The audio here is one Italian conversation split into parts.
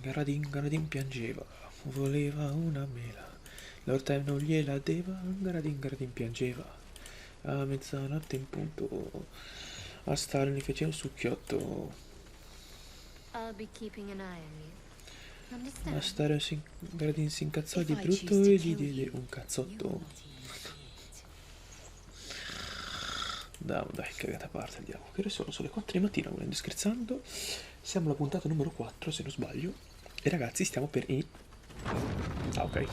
Garadin piangeva, voleva una mela, l'orte non gliela deva, Garadin piangeva, a mezzanotte in punto, a stare ne fece un succhiotto, I'll be keeping an eye on you. a Understand? stare Garadin si incazzò di brutto e gli diede un cazzotto. Dai, cagata a parte, andiamo. Che ore sono? Sono le 4 di mattina, volendo scherzando. Siamo alla puntata numero 4, se non sbaglio. E ragazzi, stiamo per ah, ok.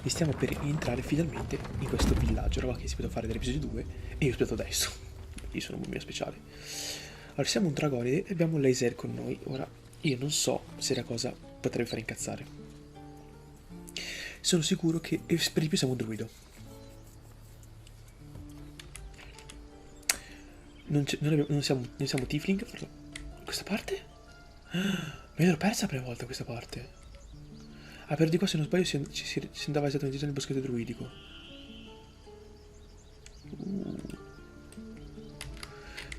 E stiamo per entrare finalmente in questo villaggio. Roba che si poteva fare dall'episodio 2 e io aspetto adesso. Io sono un bambino speciale. Allora, siamo un dragoride e abbiamo un laser con noi. Ora, io non so se la cosa potrebbe fare incazzare. Sono sicuro che per di più siamo un druido. Non siamo tiefling. Questa parte? Me l'ero persa la prima volta questa parte. Ah, per di qua se non sbaglio si andava esattamente nel boschetto druidico.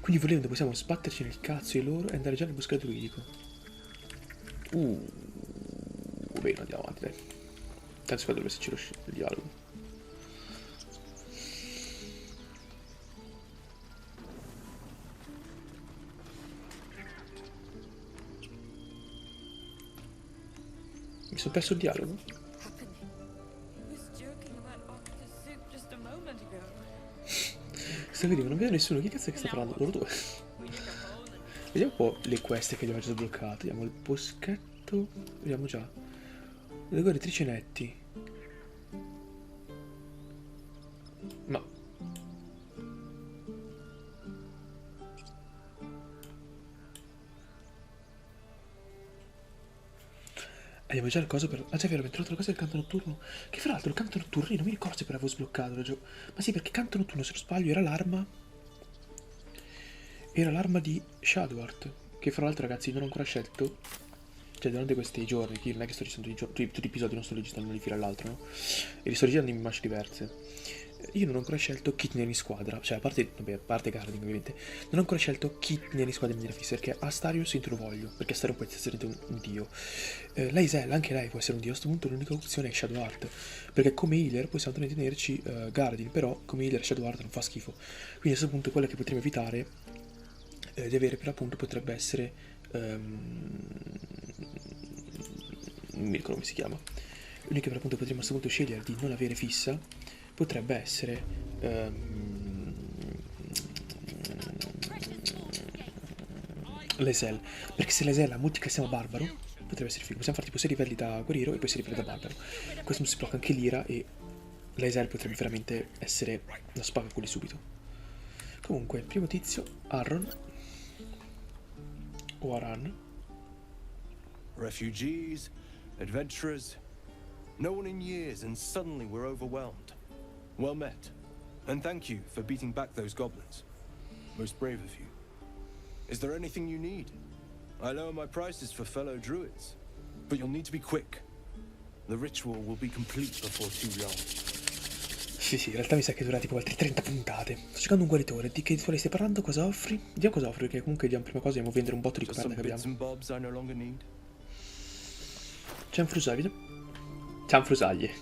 Quindi volendo possiamo sbatterci nel cazzo di loro e andare già nel boschetto druidico. Bene, andiamo avanti, dai. Tanto qua dovrebbe esserci il dialogo. Mi sono perso il dialogo? Sta vedendo, non vedo nessuno. Chi cazzo è che sta parlando? Loro due. Vediamo un po' le queste che abbiamo già sbloccato. Vediamo il boschetto. Vediamo già. Le due tricenetti. Ma abbiamo già il coso per... Ah già, vero, abbiamo trovato la cosa del canto notturno. Che fra l'altro il canto notturno io non mi ricordo se per avevo sbloccato. Ma sì, perché canto notturno, se non sbaglio, era l'arma. Era l'arma di Shadowheart. Che fra l'altro, ragazzi, non ho ancora scelto. Cioè, durante questi giorni, che non è che sto registrando tutti gli episodi, non sto registrando di fila all'altro, no? E li sto registrando in manche diverse. Io non ho ancora scelto chi tenere in squadra. Cioè, a parte Guardian, ovviamente. Non ho ancora scelto chi tenere in squadra in maniera fissa. Perché Astarius io te lo voglio. Perché Astarius può essere un dio. Laisel, anche lei può essere un dio. A questo punto l'unica opzione è Shadowheart. Perché come healer possiamo tenerci Guardian. Però come healer Shadowheart non fa schifo. Quindi a questo punto quella che potremmo evitare di avere per l'appunto potrebbe essere... non mi ricordo come si chiama. L'unica che per l'appunto potremmo a questo punto scegliere di non avere fissa potrebbe essere l'Esel, perché se l'Esel ha multiclassiamo barbaro potrebbe essere figo. Possiamo fare tipo 6 livelli da guerriero e poi 6 livelli da barbaro. Questo non si blocca anche l'ira e l'Esel potrebbe veramente essere una spaga quelli subito. Comunque, primo tizio, Arron o Aran. Refugees, adventurers, no one in years, and suddenly we're overwhelmed. Well met, and thank you for beating back those goblins. Most brave of you. Is there anything you need? I lower my prices for fellow druids, but you'll need to be quick. The ritual will be complete before too long. Sì, in realtà mi sa che dura tipo altre 30 puntate. Sto cercando un guaritore. Di che stai parlando? Cosa offri? Vediamo cosa offri, perché comunque vediamo prima cosa, dobbiamo vendere un botto di coperta che abbiamo. Cianfrusaglie. Cianfrusaglie.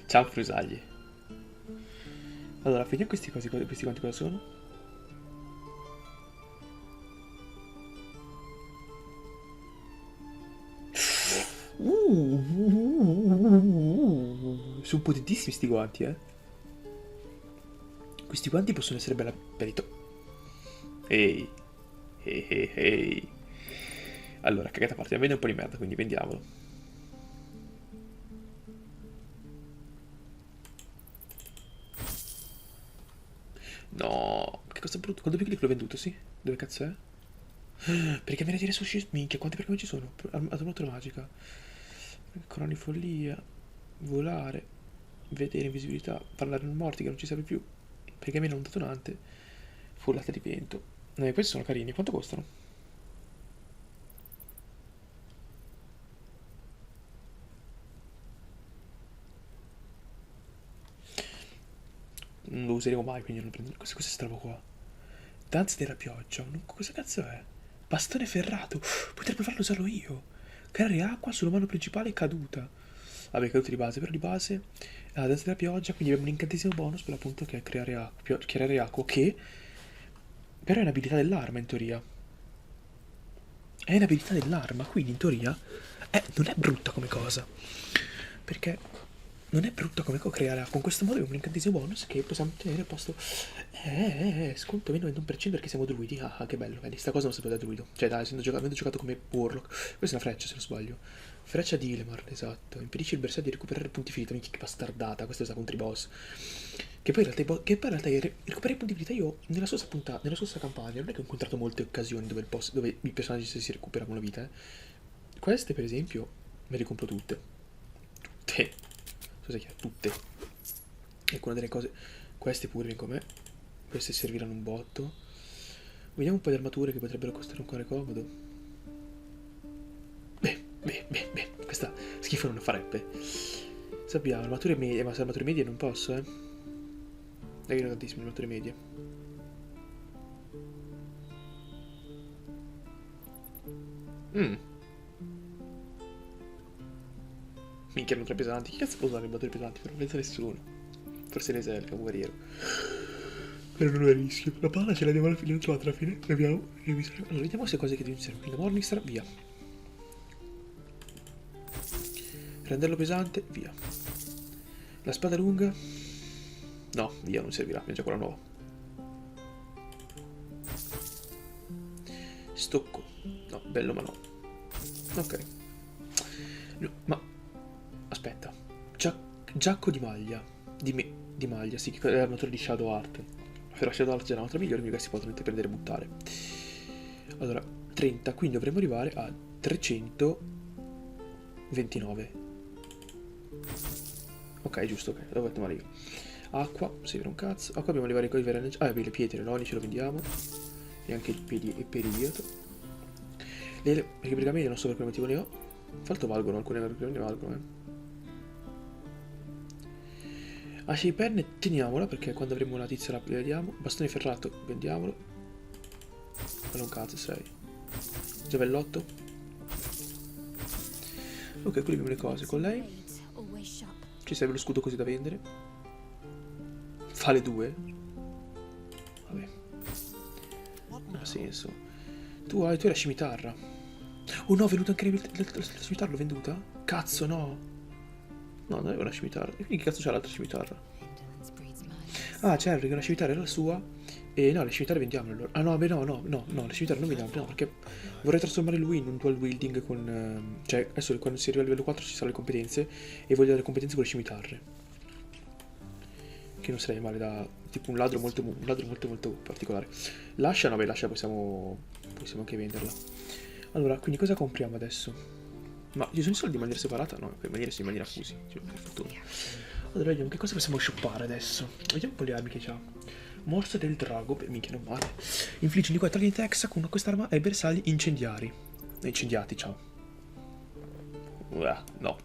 Cianfrusaglie. Allora, vediamo questi quanti cosa sono. Sono potentissimi sti guanti, eh. Questi guanti possono essere bella perito. Ehi. Ehi. Allora, cagata a parte, vende un po' di merda, quindi vendiamolo. No, che cosa brutto. Quando picchi l'ho venduto, sì? Dove cazzo è? Perché me ne dire sushi? Minchia, quanti perché ci sono? Armatura magica. Corona di follia. Volare. Vedere invisibilità. Parlare con morti che non ci serve più. Perché meno un detonante. Follata di vento. Questi sono carini. Quanto costano? Non lo useremo mai, quindi non prendo. Cos'è questa roba qua? Danza della pioggia. Cosa cazzo è? Bastone ferrato. Potrei provarlo a usarlo io. Creare acqua sull'umano principale caduta. Vabbè, caduta di base, però di base la danza della pioggia, quindi abbiamo un incantesimo bonus per l'appunto che è creare acqua, che però è un'abilità dell'arma in teoria. È un'abilità dell'arma, quindi in teoria non è brutta come cosa. Perché non è brutta come creare acqua. In questo modo abbiamo un incantesimo bonus che possiamo ottenere al posto. Sconto meno 21% perché siamo druidi. Ah, che bello, vedi, sta cosa non sapevo da druido. Cioè, dai, avendo giocato come warlock. Questa è una freccia, se non sbaglio. Freccia di Ilemar, esatto. Impedisce il bersaglio di recuperare punti finita. Minchia, che bastardata. Questo è stato contro i boss. Che poi in realtà, recuperare i punti finita io nella scorsa campagna non è che ho incontrato molte occasioni dove i personaggi si recuperano la vita. Queste, per esempio, me le compro tutte. Tutte. Cosa chiaro? Tutte. Ecco, una delle cose. Queste pure vengono con me. Queste serviranno un botto. Vediamo un po' di armature che potrebbero costare ancora comodo. Beh. Questa schifo non farebbe. Sappiamo, armature medie, ma se armature medie non posso, eh. Dai, non tantissime armature medie. Minchia, erano tre pesanti. Chi cazzo può usare le armature pesanti? Non pensa nessuno. Forse l'eserca, un guerriero. Però non è rischio. La palla ce l'abbiamo alla fine, l'ho trovata alla fine. L'abbiamo. Allora, vediamo queste cose che ti servono. Quindi la Morningstar, via. Renderlo pesante, via. La spada lunga. No, via, non servirà, abbiamo già quella nuova. Stocco. No, bello ma no. Ok. No, ma aspetta. Giacco di maglia. Di maglia, sì, che è l'armatura di Shadow Art. Però Shadow Art è un'altra migliore, quindi si possono prendere e buttare. Allora, 30, quindi dovremmo arrivare a 329. Ok, giusto, ok, l'avevo detto male io. Acqua, serve un cazzo. Acqua dobbiamo arrivare con i veri. Ah, beh, le pietre, no, ce lo vendiamo. E anche il periodo. Le pergamene non so per quale motivo ne ho. Falto valgono, alcune pergamene valgono, Ascia di penne teniamola perché quando avremo la tizia la vediamo. Bastone ferrato, vendiamolo. Vale un cazzo, 6. Giavellotto. Ok, qui abbiamo le cose. Con lei ci serve lo scudo così da vendere. Fa le 2. Vabbè. Non ha senso. Tu hai la scimitarra. Oh no, è venuta anche la scimitarra, l'ho venduta? Cazzo, no. No, non aveva una scimitarra. E quindi che cazzo c'ha l'altra scimitarra? Ah, certo, perché una scimitarra era la sua. E no, le scimitarre vendiamole allora. Ah no, beh no, le scimitarre non vendiamo, no, perché vorrei trasformare lui in un dual wielding con... cioè, adesso quando si arriva al livello 4 ci saranno le competenze e voglio dare competenze con le scimitarre. Che non sarei male da... tipo un ladro molto particolare. L'ascia, no, beh, l'ascia possiamo anche venderla. Allora, quindi cosa compriamo adesso? Ma ci sono i soldi in maniera separata? No, in maniera fusi. Cioè, per fortuna. Allora, vediamo che cosa possiamo shoppare adesso. Vediamo un po' le armi che c'ha. Morsa del drago, per minchia non male. Infligge di 4 di Texa con quest'arma ai bersagli incendiari. Incendiati, ciao. No.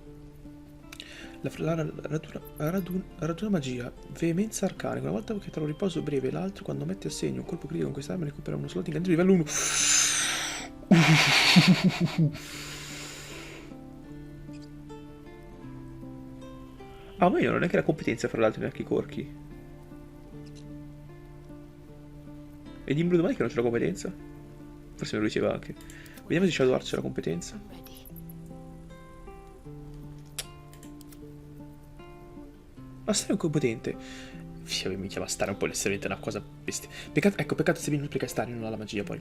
Raduna magia. Veemenza arcane. Una volta che tra un riposo breve e l'altro, quando mette a segno un colpo critico con quest'arma, recupera uno slot incantesimo livello 1. Ah, ma io non è che la competenza fra l'altro neanche i corchi. E dimmi domani che non c'è la competenza? Forse me lo diceva anche. Vediamo se Shadow Art c'è la competenza. Ma stare un competente. Fiabe, mica, ma stare un po' letteralmente una cosa bestia. Peccato se viene perché stare non ha la magia poi.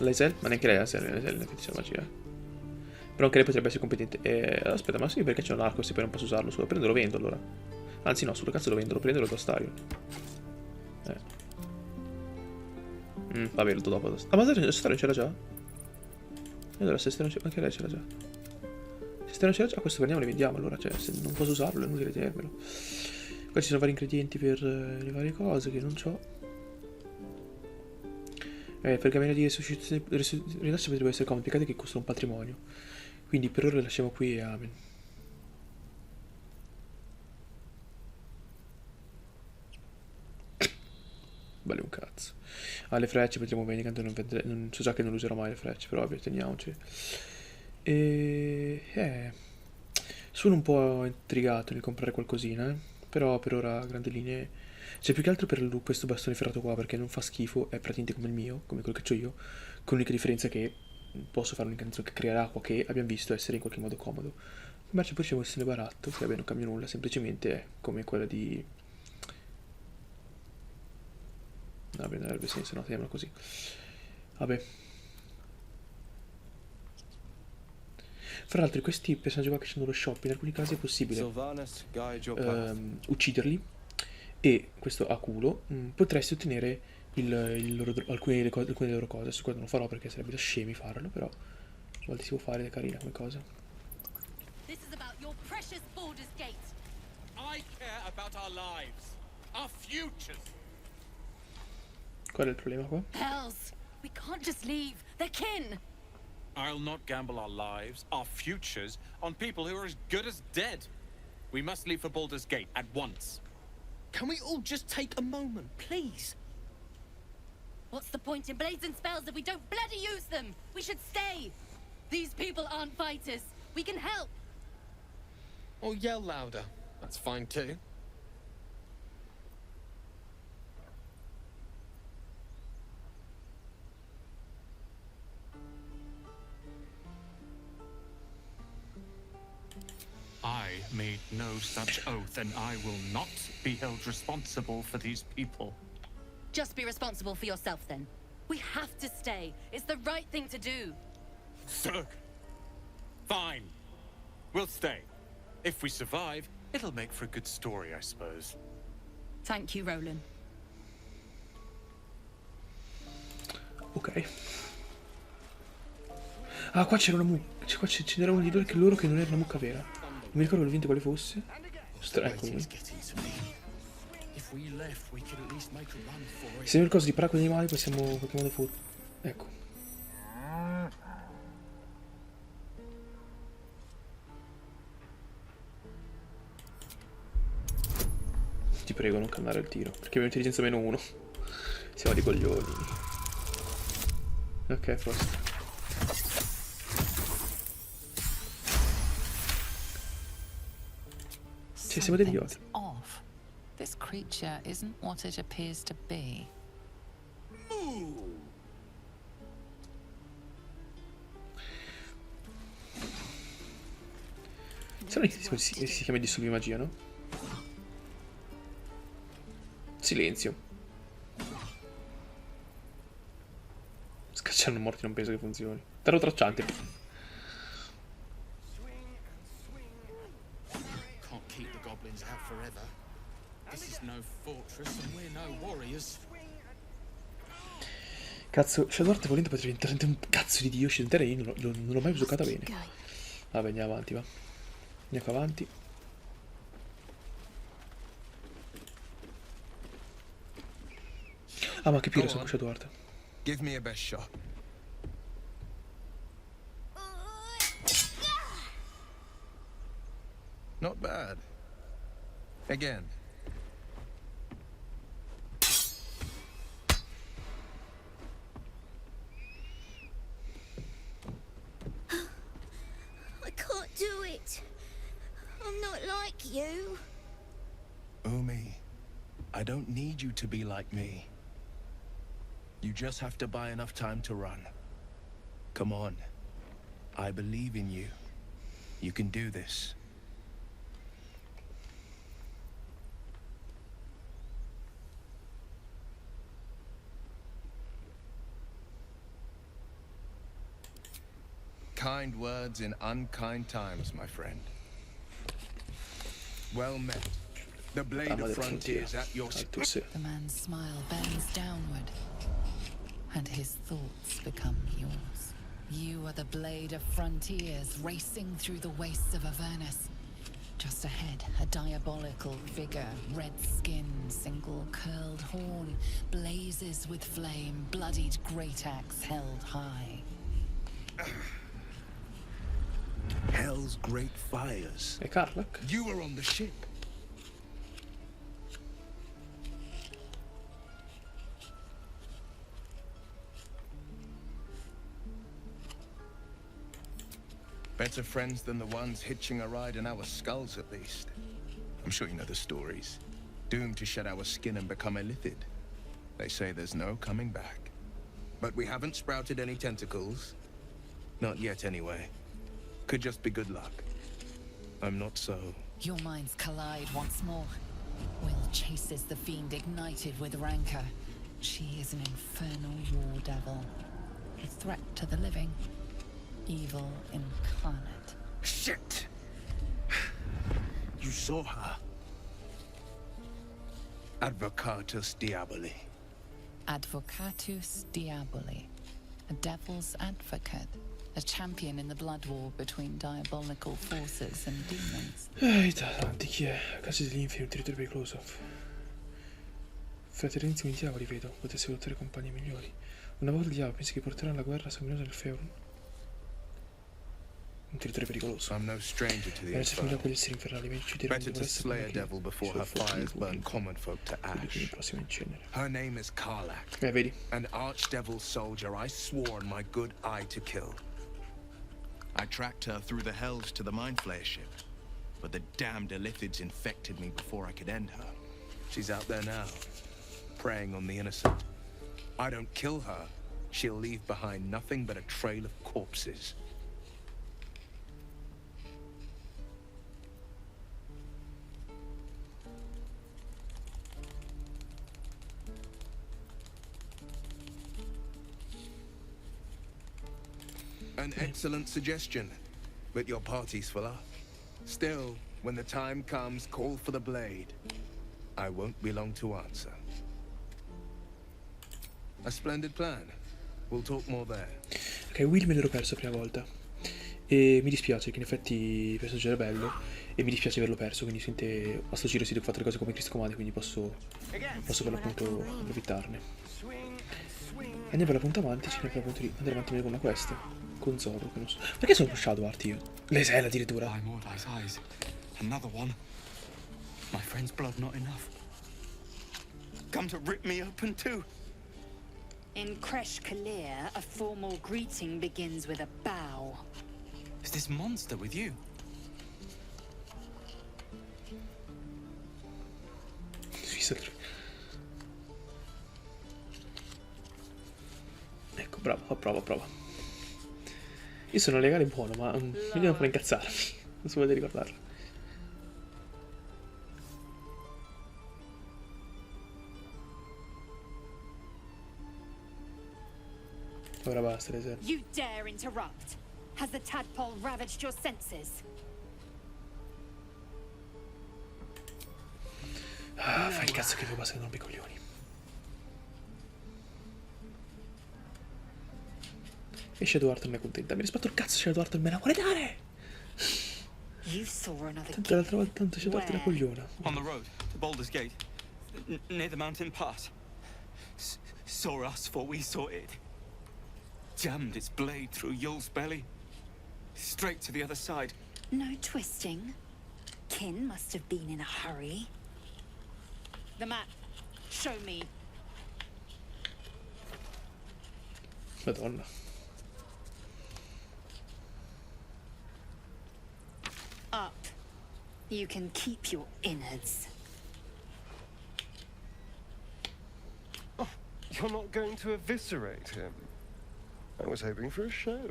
L'Aisel? Ma neanche lei ha la magia. Però anche lei potrebbe essere competente. Aspetta, ma sì, perché c'è un arco se poi non posso usarlo? Solo prendo lo vendo allora. Anzi no, sullo cazzo lo vendo, lo prendo e lo do a Stario. Vabbè, lo do dopo. Ah, ma Stario c'era già? E allora se Stario anche lei c'era già. Se Stario c'era già, questo prendiamo e le vendiamo allora. Cioè, se non posso usarlo è inutile tenermelo. Qua ci sono vari ingredienti per le varie cose che non ho. Pergamena di resuscitazione potrebbe essere comodo, peccato che costa un patrimonio. Quindi per ora le lasciamo qui e amen. Vale un cazzo. Ah, le frecce potremo vendere, tanto non so già che non userò mai le frecce, però vabbè, teniamoci. E... sono un po' intrigato nel comprare qualcosina, però per ora a grandi linee... Cioè più che altro per questo bastone ferrato qua, perché non fa schifo, è praticamente come il mio, come quello che ho io, con l'unica differenza che posso fare un'incantazione che crea acqua, che abbiamo visto essere in qualche modo comodo. Invece poi c'è questo baratto, che vabbè non cambia nulla, semplicemente è come quella di... Vabbè, non avrebbe senso, no, teniamola così. Vabbè. Fra l'altro questi personaggi qua che c'hanno lo shop, in alcuni casi è possibile Sylvanus, guide your path. ucciderli e questo a culo potresti ottenere alcune delle loro cose. Su questo non lo farò perché sarebbe da scemi farlo, però a volte si può fare, è carina come cosa. This is about your precious Baldur's Gate. I care about our lives, our futures. Qual è il problema qua? Hells, we can't just leave. They're kin. I'll not gamble our lives, our futures, on people who are as good as dead. We must leave for Baldur's Gate at once. Can we all just take a moment, please? What's the point in blades and spells if we don't bloody use them? We should stay. These people aren't fighters. We can help. Or yell louder. That's fine too. I made no such oath, and I will not be held responsible for these people. Just be responsible for yourself then. We have to stay. It's the right thing to do. Sir. Fine. We'll stay. If we survive, it'll make for a good story, I suppose. Thank you, Roland. Ok. Ah, qua c'era una mucca. Qua c'era uno di loro che non era una mucca vera. Non mi ricordo ovviamente quale fosse. Eccolo. Se è qualcosa di parare con gli animali possiamo in qualche modo ecco. Ti prego non calmare il tiro, perché abbiamo intelligenza -1. Siamo di coglioni. Ok, forse. Cioè, siamo degli idioti. Off. This creature isn't what it appears to be. Sai che si chiama disturbo di magia, no? Silenzio. Scacciare morti non penso che funzioni. Tarlo tracciante. Can't keep the goblins out forever. This is no fortress and we're no warriors. Cazzo, Shadowheart volendo potrebbe diventare un cazzo di dio occidentale. Io non l'ho mai giocata bene. Vabbè, andiamo avanti, va. Andiamo avanti. Ah, ma che pira sono Shadowheart. Give me a best shot. Not bad. Again. I can't do it. I'm not like you. Umi, I don't need you to be like me. You just have to buy enough time to run. Come on. I believe in you. You can do this. Kind words in unkind times, my friend. Well met. The blade of frontier is at your The man's smile bends downward, and his thoughts become yours. You are the blade of frontiers racing through the wastes of Avernus. Just ahead, a diabolical figure, red skin, single curled horn, blazes with flame, bloodied great axe held high. Hell's great fires. E Karlak? You were on the ship. Better friends than the ones hitching a ride in our skulls, at least. I'm sure you know the stories. Doomed to shed our skin and become illithid. They say there's no coming back. But we haven't sprouted any tentacles. Not yet, anyway. Could just be good luck. I'm not so... Your minds collide once more. Will chases the fiend ignited with rancor. She is an infernal war devil. A threat to the living. Evil incarnate. Shit! You saw her. Advocatus Diaboli. Advocatus Diaboli. A devil's advocate. A champion in the blood war between diabolical forces and demons. Tanti, chi è? Casi degli inferi, un territorio pericoloso. Fraternissimi diavoli, vedo. Potesse lottare compagni migliori. Una volta il diavolo pensi che porterà la guerra sanguinosa nel feudo? Un territorio pericoloso. I'm no stranger to the Essere familiare Inferno. con gli esseri infernali, mi uccideranno Better di to essere slay a che devil before i suoi her fuochi fires di burn fuoco common folk to quelli che mi ash. prossimo in cenere. Her name is Karlak, Vedi? an archdevil soldier I swore on my good eye to kill. I tracked her through the hells to the Mind Flayer ship, but the damned illithids infected me before I could end her. She's out there now, preying on the innocent. I don't kill her, she'll leave behind nothing but a trail of corpses. An excellent suggestion, but your party's full up. Still, when the time comes, call for the blade. I won't be long to answer. A splendid plan. We'll talk more there. Ok, Will me l'ero perso la prima volta. E mi dispiace che in effetti il personaggio era bello. E mi dispiace averlo perso, quindi sente a sto giro si deve fare le cose come Cristo comanda, quindi posso per l'appunto approfittarne. Andiamo per la punta avanti, ci andiamo per la punta di andare avanti con una quest. Con Zoro, che non so. Perché sono pushato art io? Lesella addirittura. By Mordai's eyes. Another one. My friend's blood not enough. Come to rip me open too. In Kresh Kalir, a formal greeting begins with a bow. Is this monster with you? Ecco, bravo, prova. Io sono legale e buono, ma mi devo fare incazzarmi. Non so volete ricordarlo. Ora basta, Lesella. You dare interrupt? Has the tadpole ravaged your senses? Ah, fai il cazzo che vi basta che non rompi i coglioni. E Shadow Heart non è contenta. Mi rispetto il cazzo, Shadow Heart me la vuole dare. You saw another Tanto l'altra volta, tanto Shadow Heart è la cogliona. On the road to Baldur's Gate. Near the mountain pass. Saw us for we saw it. Jammed its blade through Yul's belly. Straight to the other side. No twisting. Kin must have been in a hurry. The map. Show me. Madonna. Up. You can keep your innards. Oh, you're not going to eviscerate him? I was hoping for a show.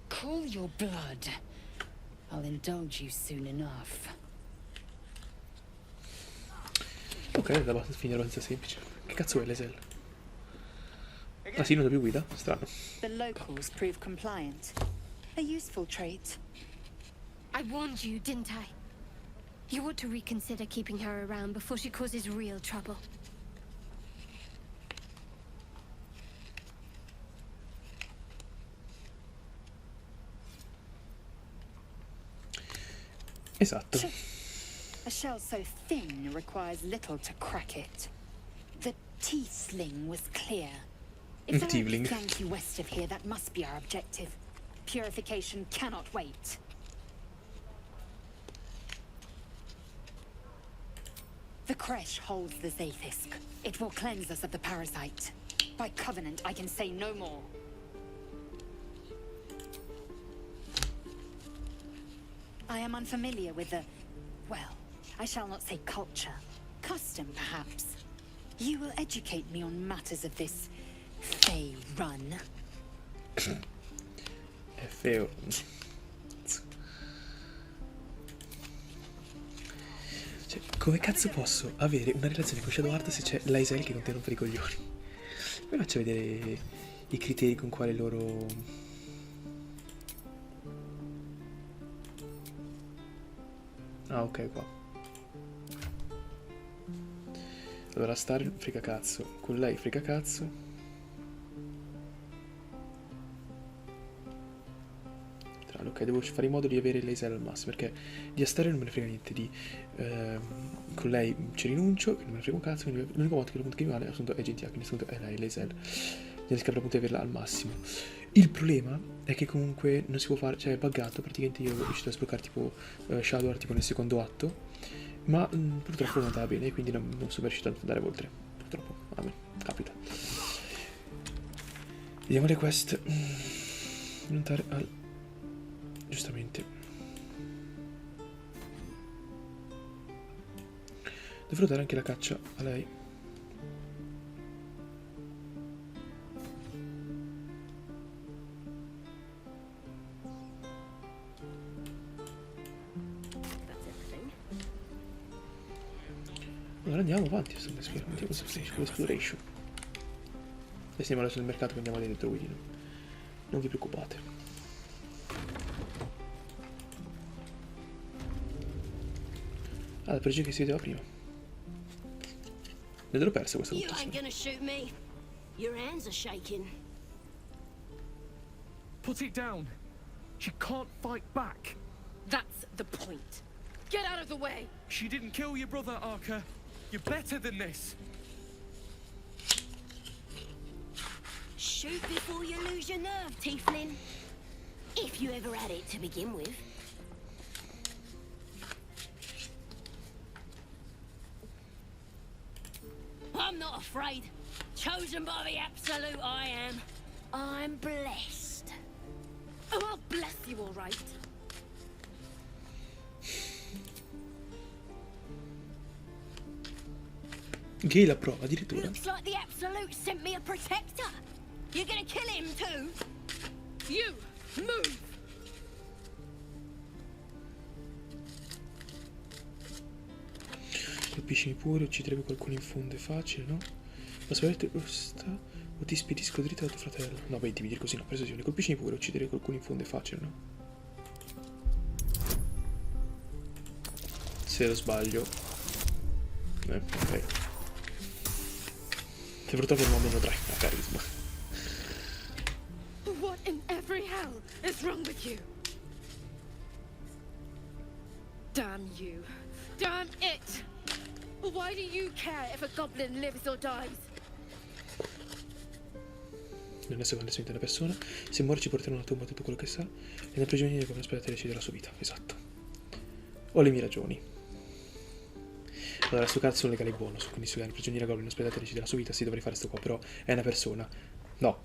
Cool your blood. I'll indulge you soon enough. Ok, da finire abbastanza semplice. Che cazzo è Lesella? Ah sì, non ho più guida? Strano. The locals prove compliant. A useful trait. I warned you, didn't I? You ought to reconsider keeping her around before she causes real trouble. Esatto. A shell so thin requires little to crack it. The T-sling was clear. If there Tiefling. are flank west of here, that must be our objective. Purification cannot wait. The Kresh holds the Zaithisk. It will cleanse us of the parasite. By covenant, I can say no more. I am unfamiliar with the, well, I shall not say culture, custom perhaps. You will educate me on matters of this Fey run. È feo. Cioè, come cazzo posso avere una relazione con Shadow Heart se c'è l'Aisel che non ti rompe i coglioni? Vi faccio vedere i criteri con quali loro... Ah, ok, qua. Allora, stare frega cazzo. Con lei frega cazzo. Ok, devo fare in modo di avere l'Aisel al massimo, perché di Asteria non me ne frega niente, con lei ci rinuncio, che non me ne frega un cazzo, quindi l'unico modo che mi vale appunto è GTA, quindi appunto è lei, l'Aisel. Devo scappare appunto di averla al massimo. Il problema è che comunque non si può fare, cioè è buggato, praticamente io ho riuscito a sbloccare tipo Shadow tipo nel secondo atto, ma purtroppo non andava bene, quindi non sono riuscito ad andare oltre, purtroppo, a me, capita. Vediamo le quest. Andare al... Giustamente. Dovrò dare anche la caccia a lei. Allora andiamo avanti con l'exploration. E siamo adesso nel mercato che andiamo a vedere il Druid. Non vi preoccupate. Ah, la peggio che si vedeva prima. Ne l'ho persa questa volta. Your hands are shaking. Put it down. She can't fight back. That's the point. Get out of the way. She didn't kill your brother, Arca. You're better than this. Shoot before you lose your nerve, Tiefling. If you ever had it to begin with. I'm not afraid. Chosen by the absolute, I am. I'm blessed. Oh, I'll bless you, all right. Gay la prova addirittura. Looks like the absolute sent me a protector. You're gonna kill him too? You move. Colpiscimi pure, uccidere qualcuno in fondo è facile, no? Ma sapete questa o ti spedisco dritto da tuo fratello? No, beh, devi dire così, no, precisione. Colpiscimi pure, uccidere qualcuno in fondo è facile, no? Se lo sbaglio. Ok. Se purtroppo non ho meno 3 a carisma. What in every hell is wrong with you? Damn you. Damn it! Why do you care if a goblin lives or dies? Non è seconda una persona. Se muore ci porterà una tomba tutto quello che sa. E nel prigioniero come aspetta a decidere la sua vita. Esatto. Ho le mie ragioni. Allora, sto cazzo è un legale buono. Quindi se il prigioniero goblin aspetta a decidere la sua vita, sì, dovrei fare sto qua. Però è una persona. No.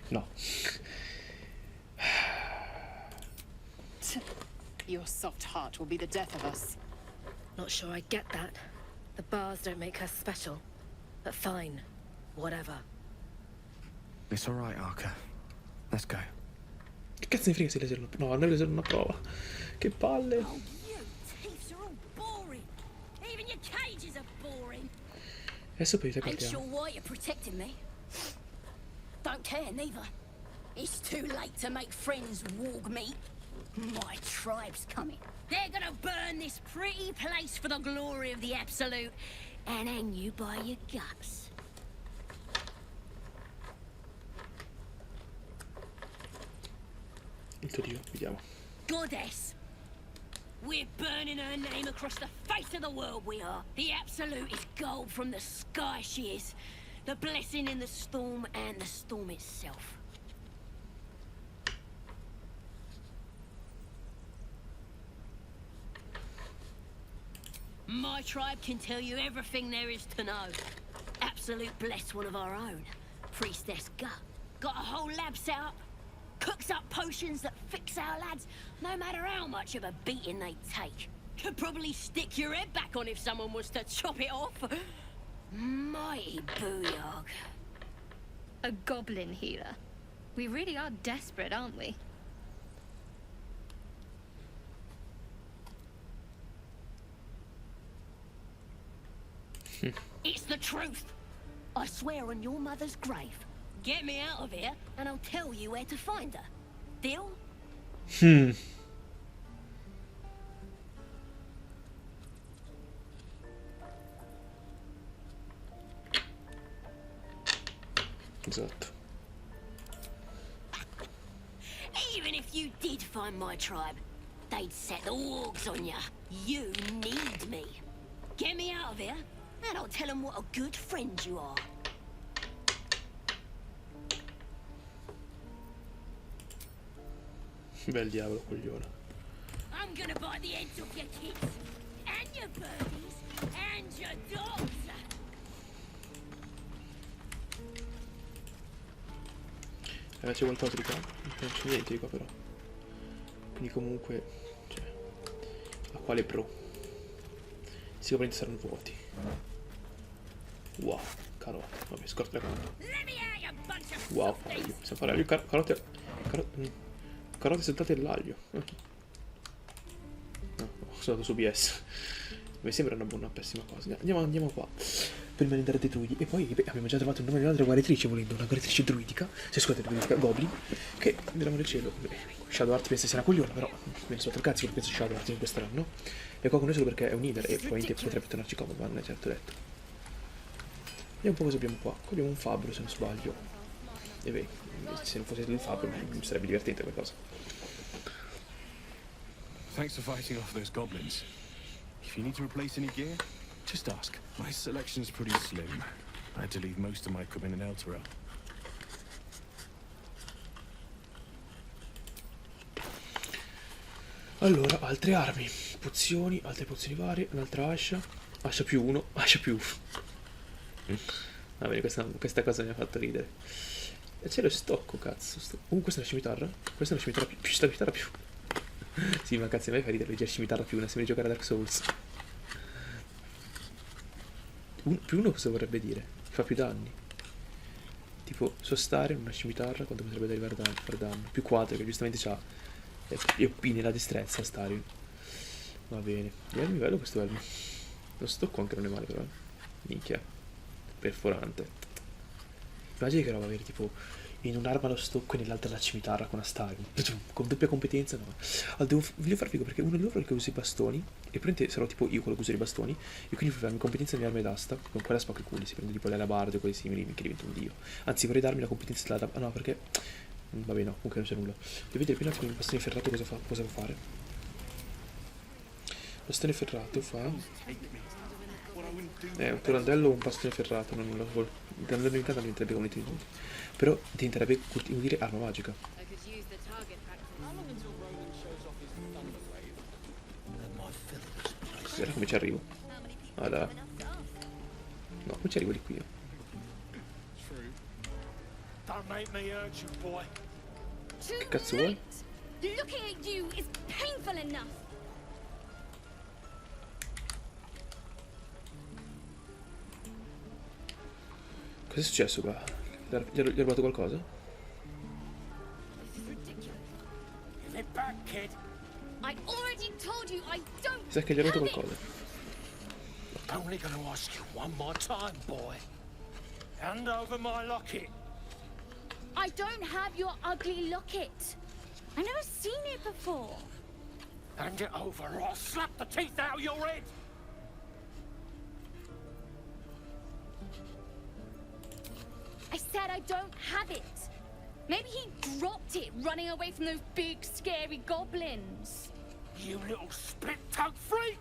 No. Your soft heart will be the death of us. Not sure I get that. The bars don't make her special. But fine. Whatever. It's all right, Arca. Let's go. Che cazzo ne frega se l'eserno... No, non è l'eserno una prova. Che palle. Oh, you thieves are all boring. Even your cages are boring. Adesso per te Ain't sure partiamo. why you're protecting me. Don't care neither. It's too late to make friends warg meat. My tribe's coming. They're gonna burn this pretty place for the glory of the absolute and hang you by your guts. Il tuo dio, vediamo. Goddess. We're burning her name across the face of the world, we are. The absolute is gold from the sky, she is. The blessing in the storm and the storm itself. My tribe can tell you everything there is to know. Absolute blessed one of our own. Priestess Gut. Got a whole lab set up. Cooks up potions that fix our lads, no matter how much of a beating they take. Could probably stick your head back on if someone was to chop it off. Mighty booyog. A goblin healer. We really are desperate, aren't we? It's the truth. I swear on your mother's grave. Get me out of here, and I'll tell you where to find her. Deal? Esatto. Even if you did find my tribe, they'd set the wargs on ya. You need me. Get me out of here, and I'll tell them what a good friend you are. Bel diavolo, coglione. I'm gonna bite the heads off your kids, and your birdies, and your dogs. C'è qualcosa di qua? Non c'è niente di qua però. Quindi comunque, cioè, a quale pro? Sicuramente saranno vuoti. Wow, carote. Vabbè, scorta la carota. Wow, aglio. Possiamo fare aglio, carote. Carote saltate all'aglio. No, sono andato su BS. Mi sembra una pessima cosa. Andiamo qua. Prima di andare dai druidi. E poi abbiamo già trovato il nome di un'altra guaritrice, volendo. Una guaritrice druidica. Se scusate, druidica, goblin. Che, nell'amore del cielo. Shadow Heart pensa sia una cogliona, però me ne sto il cazzo che penso Shadow Heart in quest'anno. E qua con noi solo perché è un healer e probabilmente potrebbe tornarci comodo, ma non è certo detto. Vediamo un po' cosa abbiamo qua. Qua abbiamo un fabbro, se non sbaglio. E beh, se non fosse il fabbro sarebbe divertente qualcosa. Thanks for fighting off those goblins. If you need to replace any gear, just ask. My selection's pretty slim. I had to leave most of my equipment in Elturel. Allora, altre armi, pozioni, altre pozioni varie, un'altra ascia, ascia più uno, ascia più uno. Va bene, questa cosa mi ha fatto ridere. E c'è lo stocco, cazzo. Questa è una scimitarra? Questa è una scimitarra più scimitarra più. Sì, ma cazzo, a me fa ridere leggere scimitarra più una, sembra di giocare a Dark Souls. Più uno cosa vorrebbe dire? Fa più danni. Tipo, sostare una scimitarra quando potrebbe arrivare a fare danno. Più 4, che giustamente c'ha e OP nella destrezza stare. Va bene. Elmi, bello questo elmo. Lo stocco anche non è male però. Minchia. Perforante. Immagini che roba avere tipo in un'arma lo stocco e nell'altra la cimitarra con Astarion. Con doppia competenza no. Allora, voglio far figo perché uno di loro che usa i bastoni e probabilmente sarò tipo io quello che uso i bastoni e quindi farmi competenza nelle armi d'asta con quella spacca i culi, si prende tipo l'alabardo e quelli simili che diventa un dio. Anzi vorrei darmi la competenza della... Ah no, perché... Vabbè no, comunque non c'è nulla. Devo vedere prima con il bastone ferrato cosa può fare. Il bastone ferrato fa... un turandello o un bastone ferrato, non lo vuol... Andando in casa diventerebbe come ti... Però diventerebbe, vuol dire, arma magica. Guarda come ci arrivo. Allora. No, come ci arrivo di qui io? Che cazzo vuoi? Looking at you is painful enough. Cosa è successo qua? Gli ha rubato qualcosa? I already told you I don't. Mi sa che gli ha rubato qualcosa. Only gonna ask you one more time, boy. Hand over my locket. I don't have your ugly locket. I've never seen it before. Hand it over or I'll slap the teeth out of your head. I said I don't have it. Maybe he dropped it running away from those big, scary goblins. You little split-tongued freak!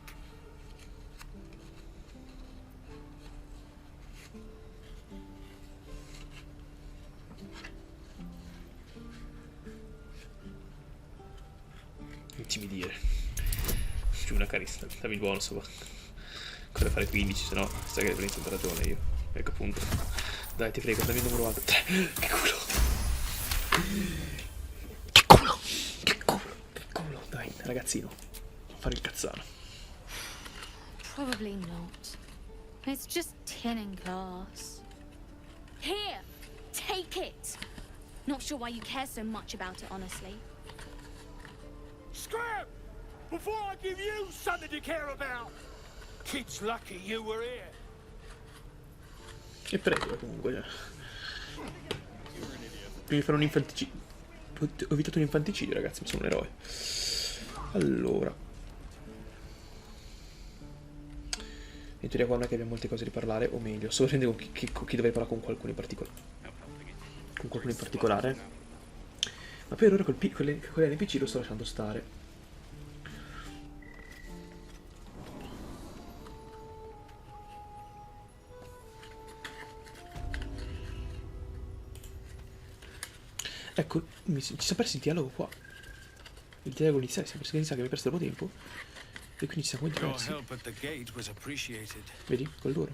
Intimidire. Giù una carista, dammi il bonus qua. Cosa fare 15, se no sai che avrei sempre ragione io. Ecco appunto. Dai, ti frego, dammi il numero alto. 3. Che culo. ragazzino. Non fare il cazzano. Probably not. It's just tin and glass. Here, take it. Not sure why you care so much about it, honestly. Scram! Before I give you something to care about! Kid's lucky you were here. E prego, comunque. Prima di fare un infanticidio. Ho evitato un infanticidio, ragazzi, sono un eroe. Allora. In teoria qua non è che abbiamo molte cose di parlare, o meglio, solo rende chi dovrei parlare con qualcuno in particolare. Con qualcuno in particolare. Ma per ora quell'NPC lo sto lasciando stare. Ecco, ci siamo persi il dialogo qua. Il dialogo iniziale, siamo persi che abbiamo perso troppo tempo. E quindi ci siamo persi. Vedi, col loro.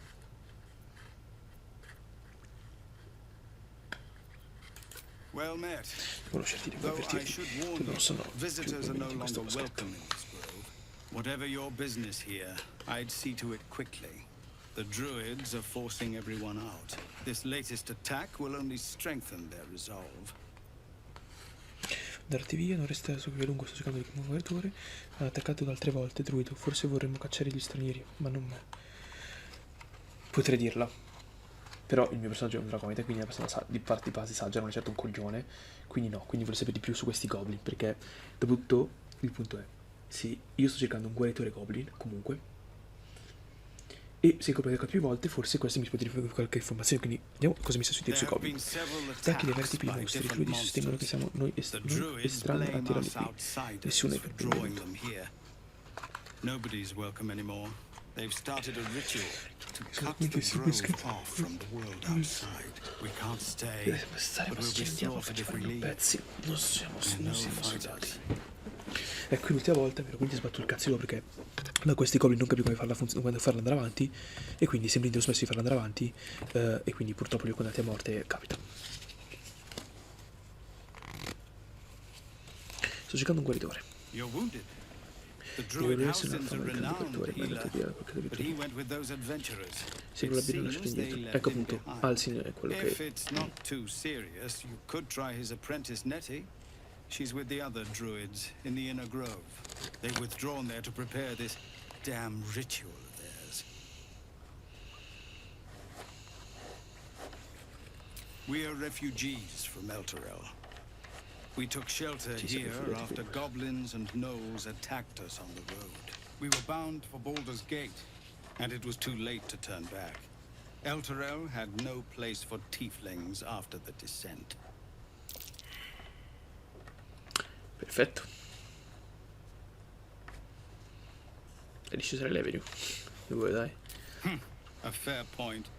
Well met. Conoscerti di avvertirti. Tu non sono visitors are no in questo longer boschetto. welcome in this grove. Whatever your business here, I'd see to it quickly. The Druids are forcing everyone out. This latest attack will only strengthen their resolve. Darti via, non resta su che lungo sto cercando di muoveritore. Ha attaccato da altre volte, Druid. Forse vorremmo cacciare gli stranieri, ma non me. Potrei dirla. Però il mio personaggio è un dragonite, quindi è una persona di parti base saggia, non è certo un coglione. Quindi no, quindi voglio sapere di più su questi goblin. Perché, dopo il punto è: sì, io sto cercando un guaritore goblin, comunque. E se coprite più volte, forse questo mi può dire qualche informazione. Quindi vediamo cosa mi sta succedendo sui goblin. Attacchi dei vari tipi di mostri. I druidi sostengono che siamo noi estranei a tirarli qui. Nessuno è per benvenuto. Nobody's welcome anymore. They've started a ritual to cut the grove off from the world outside. We can't stay, but we'll be slaughtered if we leave. Non siamo soldati. Ecco, l'ultima volta mi ero quindi sbattuto il cazzo perché da questi goblin non capivo come farla andare avanti. E quindi sempre ho smesso di farla andare avanti. E quindi purtroppo li ho condannati a morte. Capita. Sto cercando un guaritore. You're wounded. The Druid Housens are renowned healer, but he went with those adventurers. Segui la via lasciato indietro. Ecco appunto, Alcin è quello If che... it's not too serious, you could try his apprentice Nettie. She's with the other druids in the inner grove. They've withdrawn there to prepare this damn ritual of theirs. We are refugees from Elturel. We took shelter here after goblins and gnolls attacked us on the road. We were bound for Baldur's Gate, and it was too late to turn back. Elturel had no place for tieflings after the descent. Perfetto. E discesa l'avenue. Dove dai? A fair point.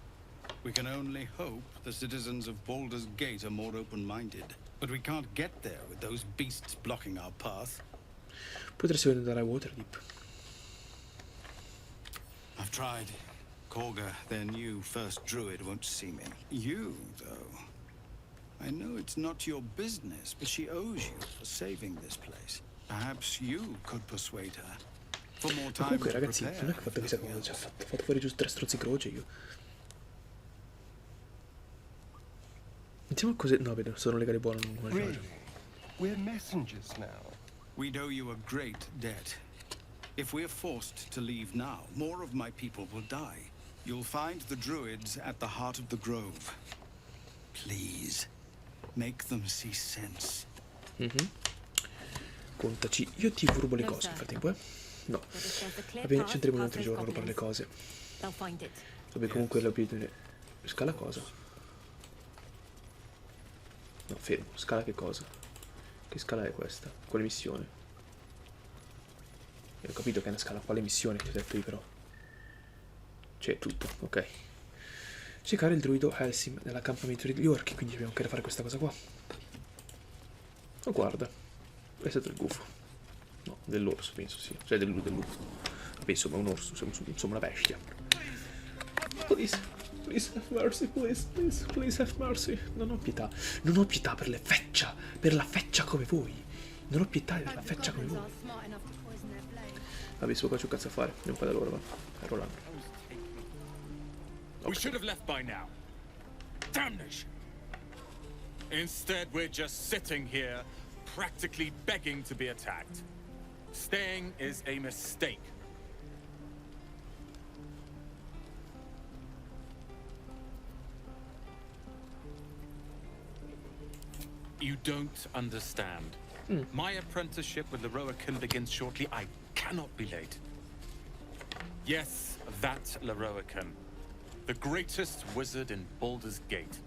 We can only hope the citizens of Baldur's Gate are more open-minded. But we can't get there with those beasts blocking our path. Potresti andare a Waterdeep. I've tried. Korga, their new first druid, won't see me. You, though. I know it's not your business, but she owes you for saving this place. Perhaps you could persuade her. For more time Comunque, to ragazzi, prepare. non è che ho fatto chissà cosa ci ha fatto. Ho fatto fuori giusto 3 strozzi croce io. Iniziamo a cose... No, vedo, sono legale buono. Really? We're messengers now. We'd owe you a great debt. If we're forced to leave now, more of my people will die. You'll find the druids at the heart of the grove. Please, make them see sense. Contaci. Io ti rubo le cose nel frattempo, eh? No. Va bene, ci andremo un altro giorno a rubare le cose. Vabbè, comunque l'abitudine... Scala cosa? No, fermo. Scala che cosa? Che scala è questa? Quale missione? Ho capito che è una scala. Quale missione ti ho detto io però? C'è tutto, ok. Cercare il druido Helsim nell'accampamento degli orchi, quindi dobbiamo anche fare questa cosa qua. Oh, guarda. È stato il gufo. No, dell'orso penso sì. Cioè del lupo. Vabbè, insomma, un orso, insomma una bestia. Please have mercy, please have mercy. Non ho pietà per le feccia, per la feccia come voi. Non ho pietà della feccia come voi. Vabbè, su qua c'è un cazzo a fare. Andiamo qua da loro, va. È Rolando. We should have left by now. Damnation! Instead, we're just sitting here, practically begging to be attacked. Staying is a mistake. You don't understand. My apprenticeship with the Leroican begins shortly. I cannot be late. Yes, that Leroican. The greatest wizard in Baldur's Gate.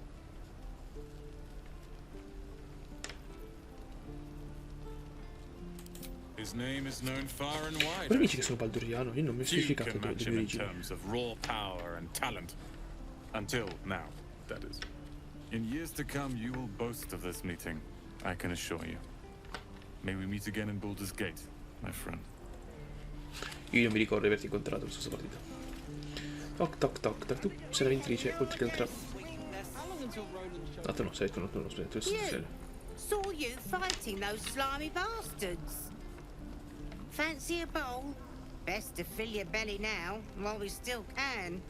His name is known far and wide. Come dici che sono balduriano? Io non mi ho Few specificato can le match mie him in origini. terms of raw power and talent. Until now, that is. In years to come, you will boast of this meeting, I can assure you. May we meet again in Baldur's Gate, my friend. Io non mi ricordo di averti incontrato in questa partita. Toc toc toc toc. Tu sei la vincitrice, oltre che l'altra. Ah, tu no, sei tu, tu sei. Saw you fighting those slimy bastards. Fancy a bowl? Best to fill your belly now, while we still can.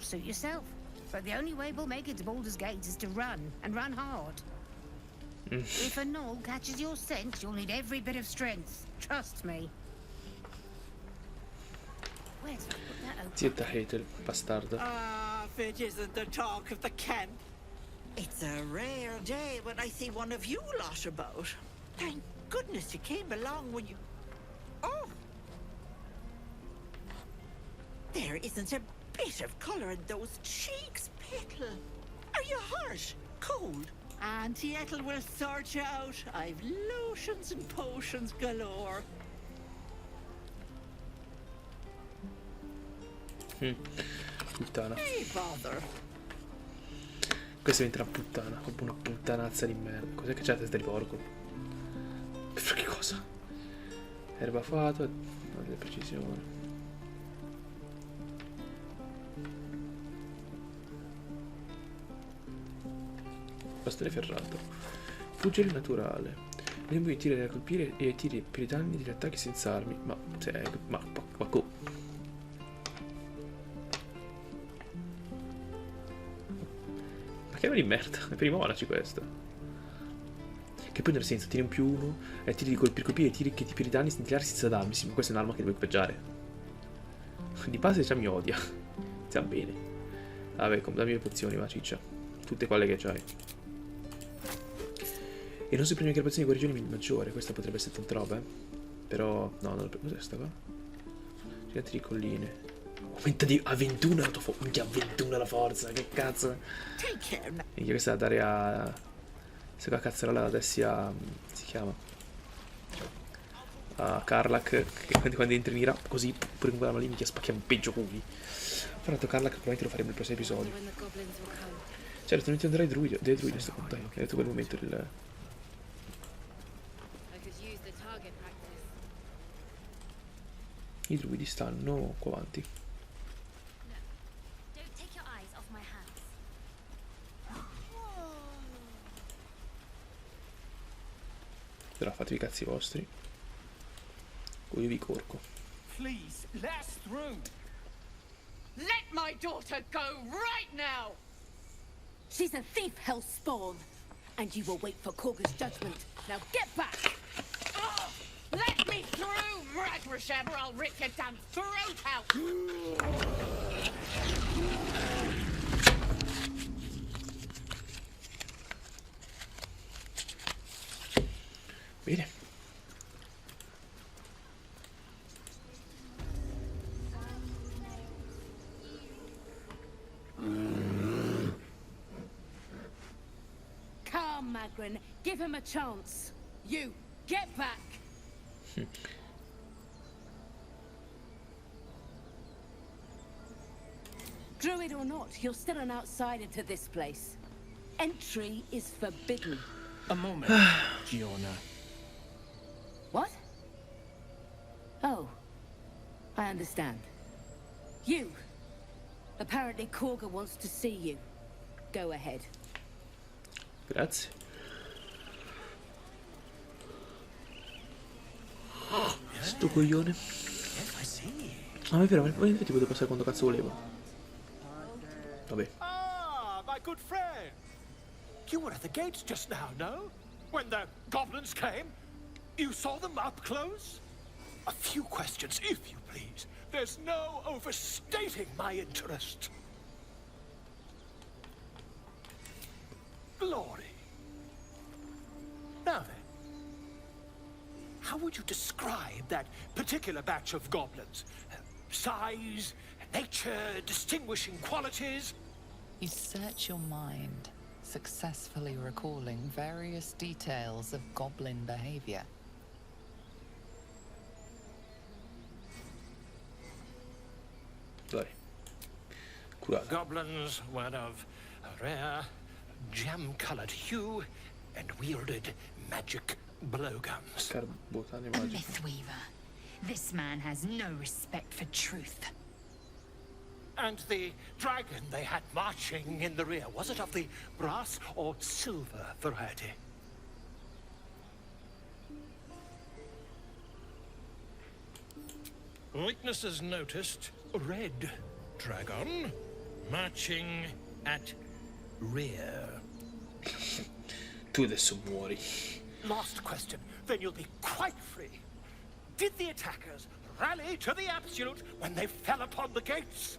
Suit yourself. But the only way we'll make it to Baldur's Gate is to run, and run hard. If a gnoll catches your scent, you'll need every bit of strength. Trust me. Where's that? Put that open. Zietta hater, bastardo. Ah, if it isn't the talk of the camp. It's a rare day when I see one of you lot about. Thank goodness you came along when you... Oh! There isn't a bit of colour in those cheeks, Petal. Are you hurt? Cold? Auntie Ethel will sort you out. I've lotions and potions galore. Puttana. Hey, bother. Questa diventa una puttana, proprio una puttanazza di merda. Cos'è che c'è la testa di porco? Per che cosa? Erba fatua, non di precisione. Bastone ferrato. Fuggire naturale. Lembo di tiri da colpire e tiri per i danni degli attacchi senza armi. Ma che arma di merda, è per i monaci questo. Che poi nel senso, tiri un +1 e tiri per colpire e tiri che ti per i danni senza darmi. Sì, ma questa è un'arma che devo equipaggiare. Di base già mi odia. Stiamo bene. Vabbè, dammi le pozioni, va ciccia. Tutte quelle che c'hai. E non si prende che la pozione di guarigione maggiore. Questa potrebbe essere tanta roba, però no, non cos'è sta qua? Gigante di colline. Aumenta a 21 la tua forza. Minchia, 21 la forza, che cazzo. Minchia, questa è da dare a... Se qua cazzarola adesso si chiama a Karlak, che quando entri in ira così pure con quella lì minchia spacchiamo peggio culi. Fra Karlak probabilmente lo faremo nel prossimo episodio. Certo, non ti andrai dei druidi sto contando, che hai detto quel momento del... I druidi stanno qua avanti. Però fatevi i cazzi vostri. O io vi corco. Please, let us through. Let my daughter go right now! She's a thief, hellspawn, and you will wait for Korga's judgment. Now get back! Oh, let me through, Ragrasham, or I'll rip your damn throat out! Bene. Come, Magrin, give him a chance. You, get back! Druid or not, you're still an outsider to this place. Entry is forbidden. A moment, Giona. What? Oh, I understand. You. Apparently Cosa wants to see you. Go ahead. Grazie. Sto coglione. Ah, è vero, ma infatti potevo passare quando cazzo volevo. Vabbè. Ah, my good friend. You were at the gates just now, no? When the goblins came? You saw them up close? A few questions, if you please. There's no overstating my interest. Glory. Now then, how would you describe that particular batch of goblins? Size, nature, distinguishing qualities? You search your mind, successfully recalling various details of goblin behavior. Dai. Curato. Goblins were of a rare, jam-colored hue and wielded magic blowguns. Carbotane A magico. mythweaver. This man has no respect for truth. And the dragon they had marching in the rear, was it of the brass or silver variety? Witnesses noticed a red dragon marching at rear. Tu adesso muori. Last question, then you'll be quite free. Did the attackers rally to the absolute when they fell upon the gates?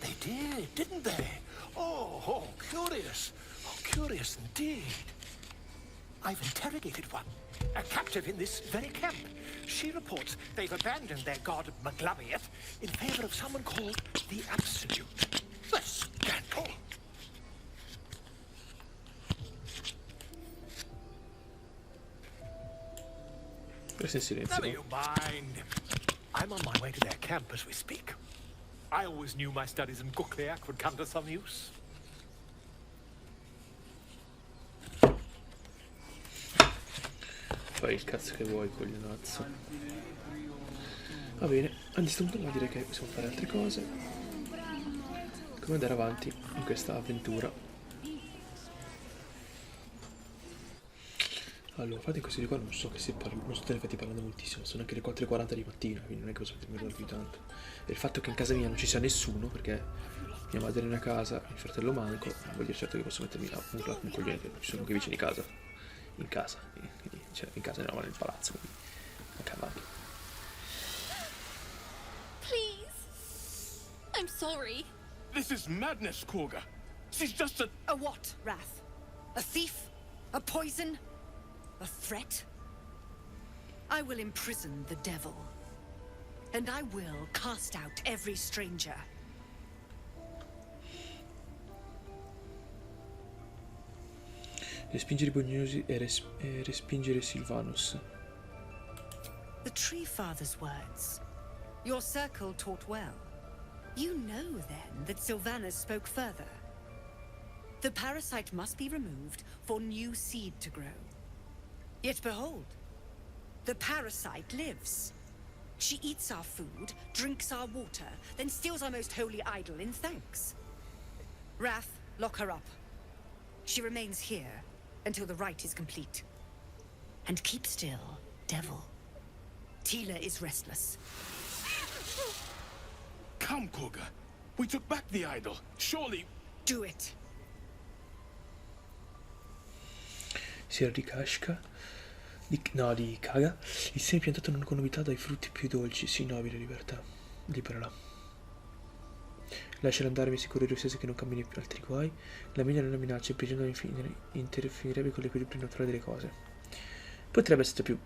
They did, didn't they? Oh, curious. Oh, curious indeed. I've interrogated one, a captive in this very camp. She reports they've abandoned their god Maglabiet in favor of someone called the Absolute. The scandal! Resta in silenzio. Never you mind. I'm on my way to their camp as we speak. I always knew my studies in Gukleak would come to some use. Fai il cazzo che vuoi, coglionazzo. Va bene, a questo punto direi che possiamo fare altre cose. Come andare avanti in questa avventura. Allora, fate questi di qua, non so che si parla, non sto infatti parlando moltissimo, sono anche le 4:40 di mattina, quindi non è che posso tenerlo più tanto. E il fatto che in casa mia non ci sia nessuno, perché mia madre è a casa, mio fratello manco, vuol dire certo che posso mettermi a un coglione, non ci sono anche vicini casa. In casa, cioè in casa eravamo nel palazzo, quindi a cavallo. Please. I'm sorry. This is madness, Korga. She's just A what, Wrath? A thief? A poison? A threat? I will imprison the devil. And I will cast out every stranger. Respingere i bugnosi e respingere Silvanus. The Tree Father's words. Your circle taught well. You know, then, that Sylvanus spoke further. The parasite must be removed for new seed to grow. Yet behold, the parasite lives. She eats our food, drinks our water, then steals our most holy idol in thanks. Wrath, lock her up. She remains here until the rite is complete. And keep still, devil. Tila is restless. Come, Korga. We took back the idol. Surely... Do it. Si ricasca di caga. Il seme piantato non con novità dai frutti più dolci. Sì, nobile libertà. Liberala. Lasciala andare, mi sicuro se che non cammini più altri guai. La mia non minaccia, il prigioniero interferirebbe con l'equilibrio naturale delle cose. Potrebbe essere più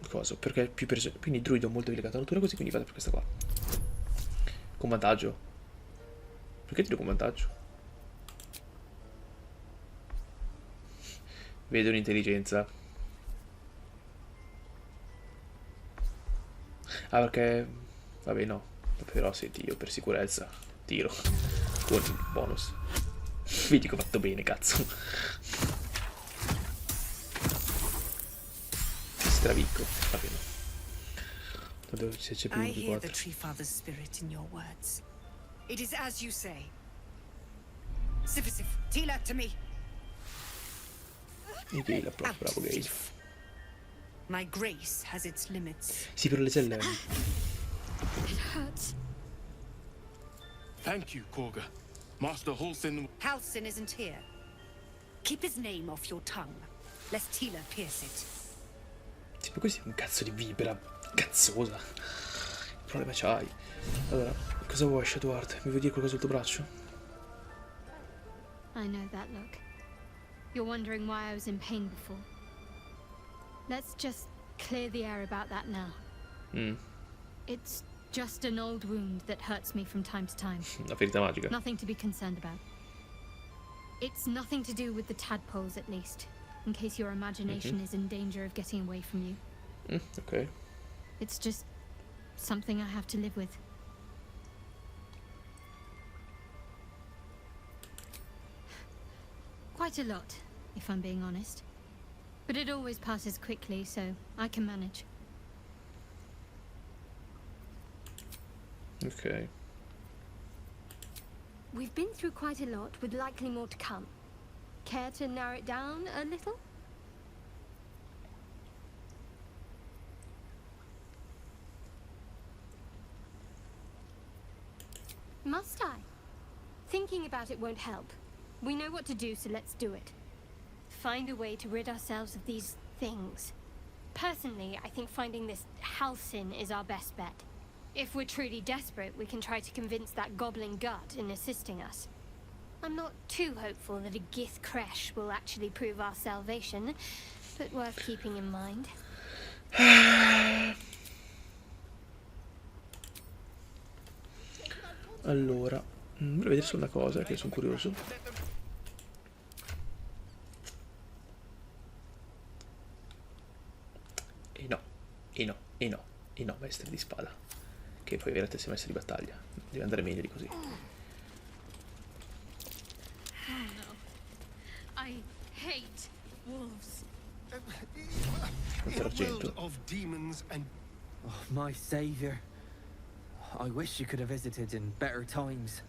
cosa, perché è più preso. Quindi il druido è molto delegato alla natura, così quindi vado per questa qua. Con vantaggio. Perché ti do con vantaggio? Vedo un'intelligenza. Ah, perché... Vabbè, no. Però senti, io per sicurezza tiro con il bonus. Vedi che ho fatto bene, cazzo. Stravicco, va bene. Dove c'è più I di hear the 4. Tree Father's spirit in your words. It is as you say. Sif, Tila to me. E Gale, bravo Gale. My grace has its limits. Sì, però le selle... It hurts. Thank you, Korga. Master Halsin... Halsin isn't here. Keep his name off your tongue, lest Tila pierce it. Sì, ma questo è un cazzo di vibra cazzosa. Che problema c'hai? Allora, cosa vuoi, Shadowheart? Mi vuoi dire qualcosa sul tuo braccio? I know that look. You're wondering why I was in pain before. Let's just clear the air about that now. It's just an old wound that hurts me from time to time. Una ferita magica. Nothing to be concerned about. It's nothing to do with the tadpoles, at least, in case your imagination is in danger of getting away from you. Ok. It's just something I have to live with. Quite a lot, if I'm being honest. But it always passes quickly, so I can manage. Ok. We've been through quite a lot, with likely more to come. Care to narrow it down a little? Must I? Thinking about it won't help. We know what to do, so let's do it. Find a way to rid ourselves of these things. Personally, I think finding this Halsin is our best bet. If we're truly desperate, we can try to convince that goblin gut in assisting us. I'm not too hopeful that a Gith Kresh will actually prove our salvation, but worth keeping in mind. Allora, voglio vedere solo una cosa, che sono curioso. E no, maestri di spada. Che poi veramente sei maestro di battaglia. Deve andare meglio di così. Oh no. I hate wolves. Argento. Oh, my savior. I wish you could have visited in better times.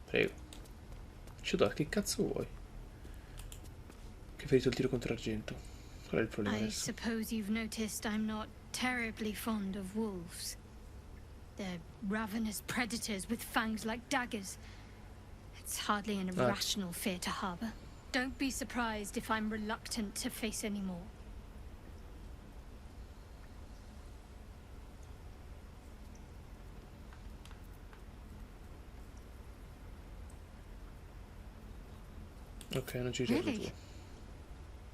Prego. Shadowheart, che cazzo vuoi? Che hai ferito il tiro contro argento. Qual è il problema I adesso? suppose you've noticed I'm not terribly fond of wolves. They're ravenous predators with fangs like daggers. It's hardly an irrational fear to harbor. Don't be surprised if I'm reluctant to face any more. Ok, non ci gioco Really? tu.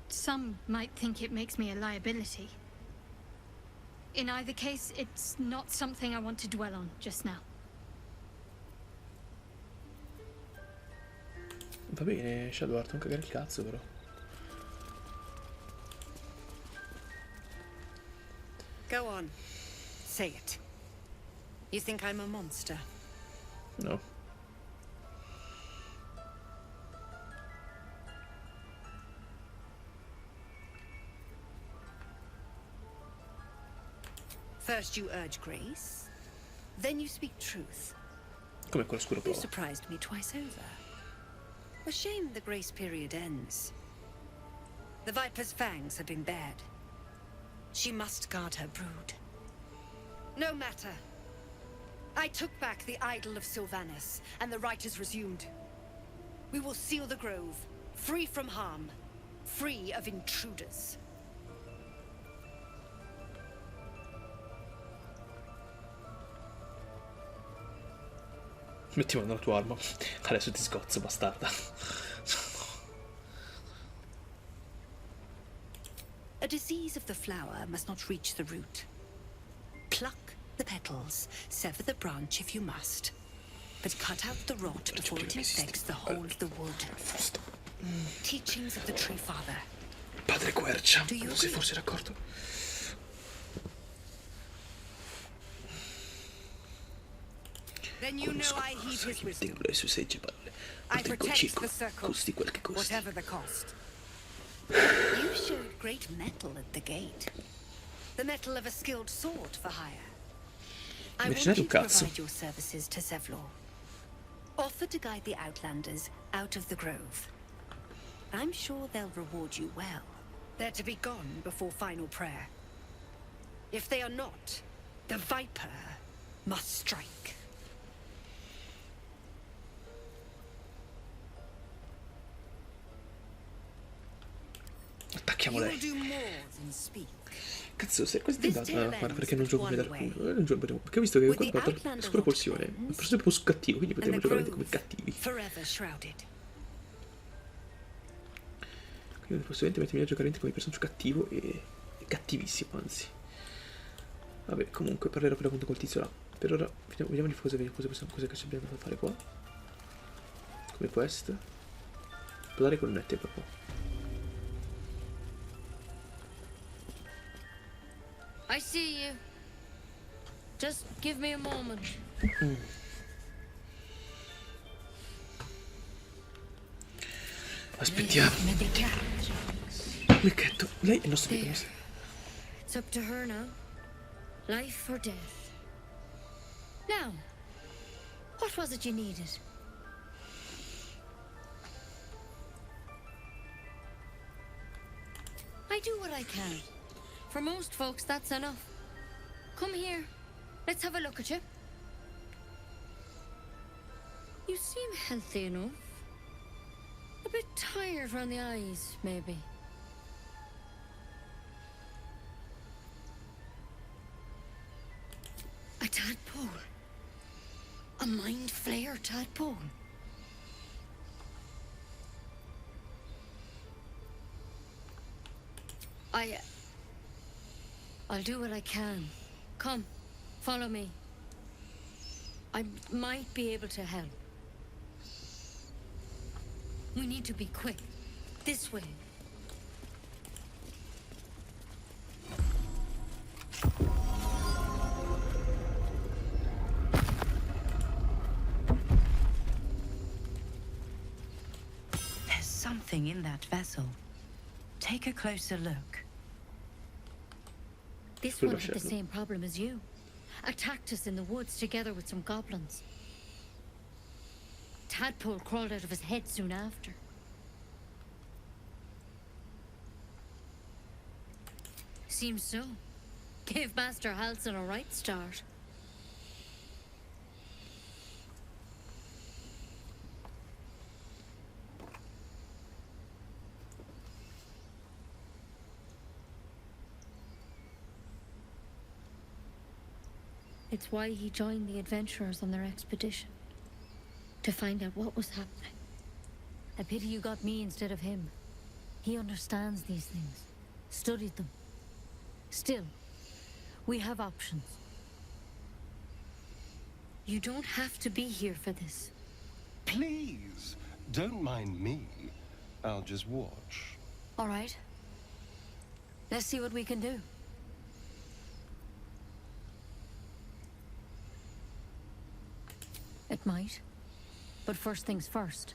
Some might think it makes me a liability. In either case, it's not something I want to dwell on just now. Va bene, Shadowheart, non cagare il cazzo però. Go on. Say it. You think I'm a monster? No. First you urge grace, then you speak truth. Come quello scuro You prova. surprised me twice over. A shame the grace period ends. The Viper's fangs have been bared. She must guard her brood. No matter. I took back the idol of Sylvanas, and the rite is resumed. We will seal the grove, free from harm, free of intruders. Metti mano alla tua arma. Adesso ti scozzo, bastarda. A disease of the flower must not reach the root. Pluck the petals, sever the branch if you must, but cut out the rot before it infects the whole of the wood. Teachings of the Tree Father. Padre Quercia, non sei forse d'accordo? Then you know I heed his wisdom. Le sue segge parole. I Proteggo il protect circo, the circle, costi quel che costi. whatever the cost. You showed great mettle at the gate. The mettle of a skilled sword for hire. I want you to provide your services to Zevlor. Offer to guide the Outlanders out of the grove. I'm sure they'll reward you well. They're to be gone before final prayer. If they are not, the Viper must strike. Attacchiamo lei. You will do more than speak. Cazzo, se questa è andata, guarda perché non gioco come dal culo. Non gioco perché ho visto che quando ho fatto scura pulsione, ho preso proprio su cattivo, quindi potremmo giocare come cattivi. Quindi possibilmente mettermi a giocare come personaggio cattivo e cattivissimo, anzi. Vabbè, comunque parlerò per appunto col tizio là. Per ora vediamo di cosa che ci abbiamo da fare qua. Come questo. Parlare con nette proprio. I see you. Just give me a moment. Aspettiamo. Lecchetto, lei è il nostro protagonista. It's up to her now. Life or death. Now, what was it you needed? I do what I can. For most folks, that's enough. Come here. Let's have a look at you. You seem healthy enough. A bit tired around the eyes, maybe. A tadpole. A mind flayer tadpole. I'll do what I can. Come, follow me. I might be able to help. We need to be quick. This way. There's something in that vessel. Take a closer look. This one had the same problem as you. Attacked us in the woods together with some goblins. Tadpole crawled out of his head soon after. Seems so. Gave Master Halson a right start. It's why he joined the adventurers on their expedition. To find out what was happening. A pity you got me instead of him. He understands these things. Studied them. Still, we have options. You don't have to be here for this. Please, don't mind me. I'll just watch. All right. Let's see what we can do. It might. But first things first.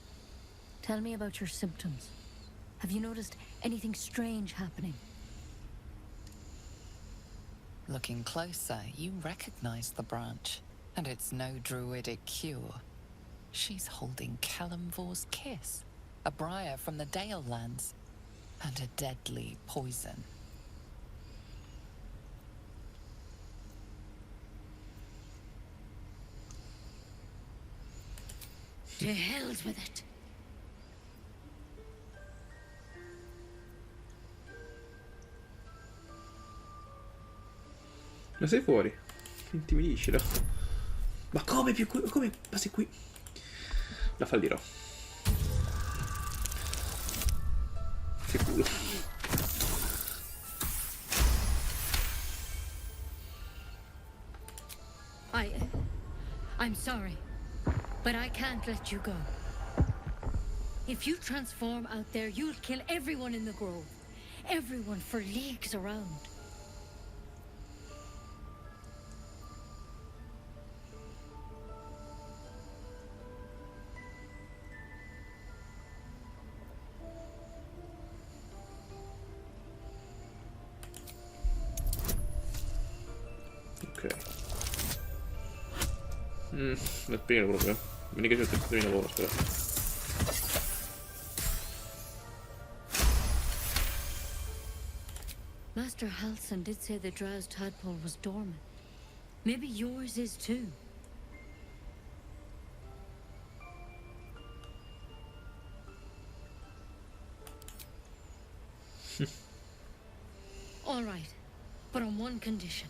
Tell me about your symptoms. Have you noticed anything strange happening? Looking closer, you recognize the branch. And it's no druidic cure. She's holding Kalimvor's kiss. A briar from the Dale lands. And a deadly poison. To hell's with it. Ma sei fuori? Intimidiscila. Ma come più qui? Come passi qui? La fallirò. Che culo. I'm sorry. But I can't let you go. If you transform out there, you'll kill everyone in the grove. Everyone for leagues around. Ok. È pieno proprio. Vieni che c'è il tempo di lavoro, spera. Master Halson did say the drow's tadpole was dormant. Maybe yours is too. All right, but on one condition.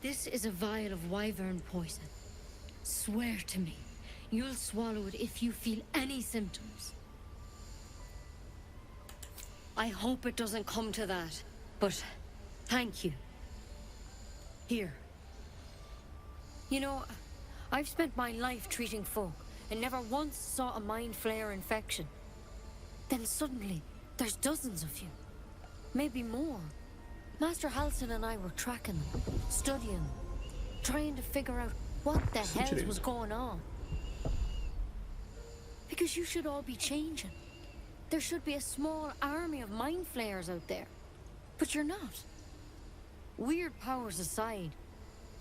This is a vial of wyvern poison. Swear to me, you'll swallow it if you feel any symptoms. I hope it doesn't come to that, but thank you. Here. You know, I've spent my life treating folk and never once saw a mind flare infection. Then suddenly, there's dozens of you. Maybe more. Master Halson and I were tracking them, studying them, trying to figure out what the hell was going on. Because you should all be changing. There should be a small army of mind flayers out there. But you're not. Weird powers aside,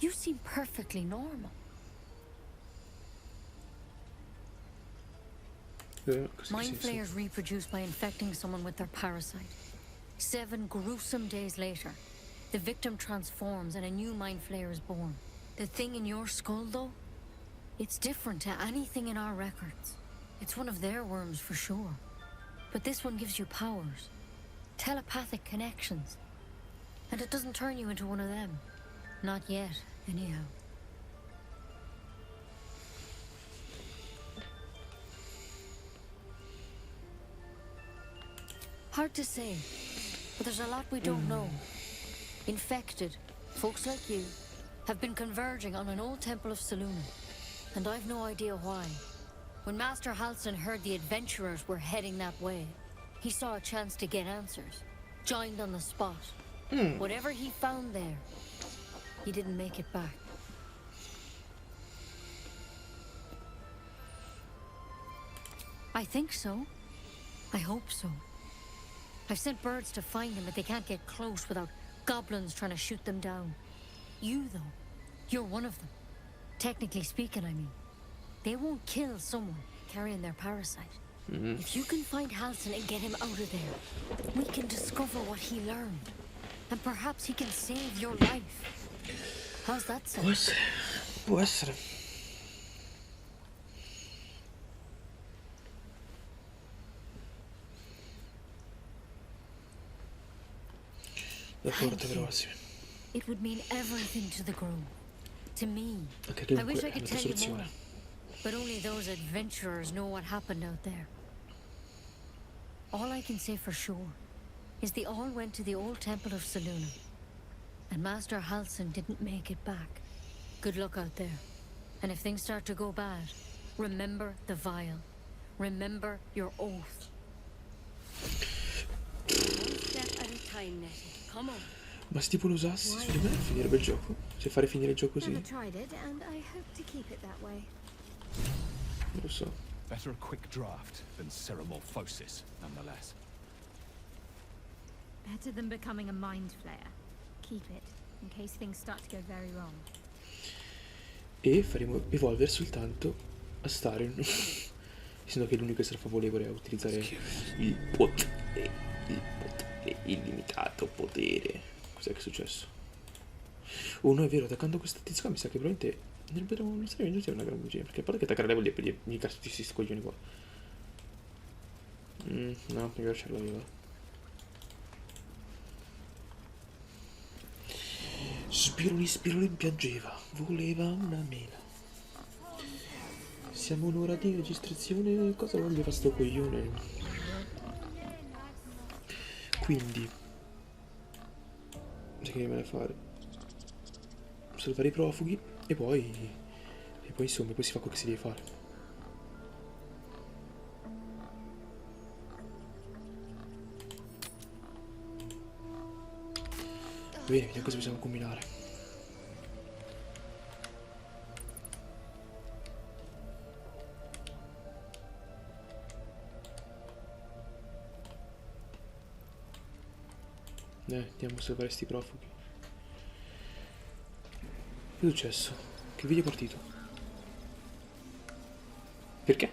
you seem perfectly normal. Mind flayers reproduce by infecting someone with their parasite. 7 gruesome days later, the victim transforms and a new mind flayer is born. The thing in your skull, though, it's different to anything in our records. It's one of their worms for sure. But this one gives you powers, telepathic connections. And it doesn't turn you into one of them. Not yet, anyhow. Hard to say, but there's a lot we don't know. Infected, folks like you, have been converging on an old temple of Selûne, and I've no idea why. When Master Halson heard the adventurers were heading that way, he saw a chance to get answers, joined on the spot. Whatever he found there, he didn't make it back. I think so. I hope so. I've sent birds to find him, but they can't get close without goblins trying to shoot them down. You, though, you're one of them. Technically speaking, I mean. They won't kill someone carrying their parasite. If you can find Halson and get him out of there, we can discover what he learned. And perhaps he can save your life. How's that sound? Può essere. Da forte però, sì. It would mean everything to the grove. To me. Okay, I wish I could tell you soluzione. more. But only those adventurers know what happened out there. All I can say for sure is they all went to the old temple of Selûne. And Master Halson didn't make it back. Good luck out there. And if things start to go bad, remember the vial. Remember your oath. One step at a time, Nettie. Come on. Ma se tipo lo usassi, secondo me finirebbe il gioco. Se fare finire il gioco così. Never tried it, and I hope to keep it that way. Non lo so. Better a quick draft than ceremorphosis, nonetheless. Better than becoming a mind flayer. Keep it, in case things start to go very wrong. E faremo evolvere soltanto a stare. Essendo che l'unico che sarà favorevole a utilizzare il potere illimitato potere. Cos'è che è successo? Oh no, è vero, attaccando questa tizia mi sa che probabilmente non sarebbe giusto una gran bugia, perché a parte che attaccare level per gli cazzo tutti questi coglioni qua. No, meglio lasciarla viva. Spironi piangeva, voleva una mela. Siamo un'ora di registrazione, cosa voleva sto coglione? Quindi c'è che rimane a fare? Salvare i profughi e poi insomma poi si fa quello che si deve fare. Bene, vediamo cosa possiamo combinare. Andiamo a salvare sti profughi. Che è successo? Che il video è partito? Perché?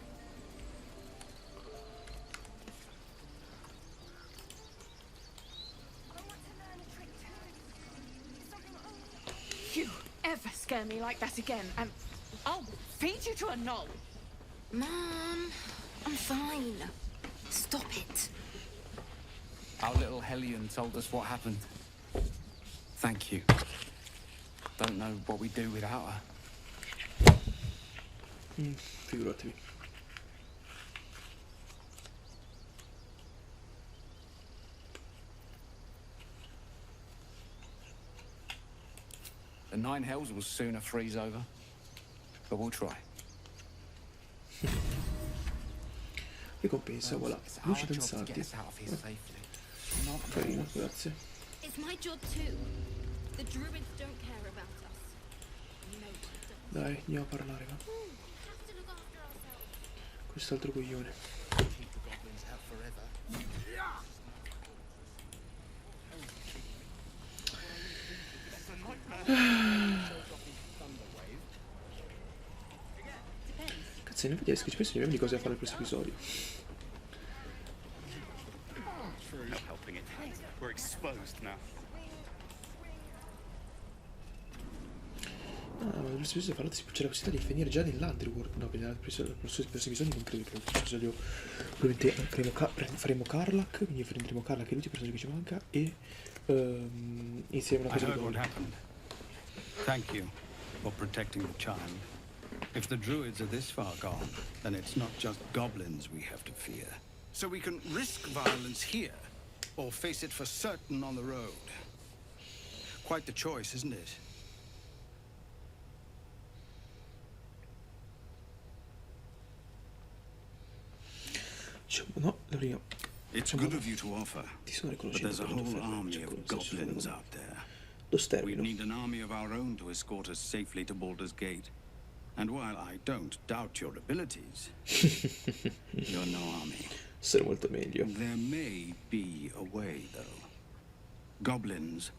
You ever scare me like that again, and I'll feed you to a knoll. Mom, I'm fine. Stop it. Our little Hellion told us what happened. Thank you. Don't know what we'd do without her. Figuratevi. The Nine Hells will sooner freeze over. But we'll try. Ricompensa, voilà. Luce danzanti. Carino, grazie. It's my job too. The Druids don't care about us. Dai, andiamo a parlare, va. Quest'altro coglione. Cazzo, in effetti ci penso di di cosa da fare nel prossimo episodio. No helping it. We're exposed now. Ah, ma nel prossimo episodio c'è la possibilità di finire già nell'Underworld. No, per il prossimo episodio non credo che nel prossimo episodio probabilmente faremo Karlach, quindi prenderemo Karlach e l'ultimo personaggio che ci manca e insieme una cosa di gol. Thank you for protecting the child. If the Druids are this far gone, then it's not just goblins we have to fear. So we can risk violence here, or face it for certain on the road. Quite the choice, isn't it? No, la prima. It's good of you to offer, but there's a whole army of goblins out there. We need an army of our own to escort us safely to Baldur's Gate. And while I don't doubt your abilities, you're no army. Sarà molto meglio. There may be a way, though. Goblins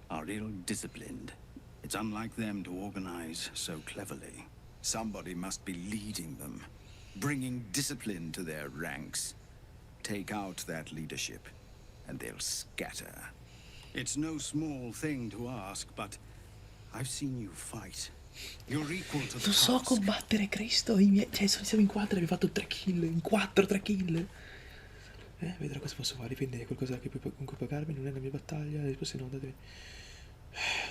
are ill-disciplined. It's unlike them to organize so cleverly. Somebody must be leading them, bringing discipline to their ranks. Take out that leadership, and they'll scatter. It's no small thing to ask, but I've seen you fight. You're equal to the Non so combattere, Cristo. Cioè, siamo in 4 e abbiamo fatto 3 kill. In 4, 3 kill. Vedrò cosa posso fare. Dipende qualcosa che con cui pagarmi. Non è la mia battaglia. Se no, andate.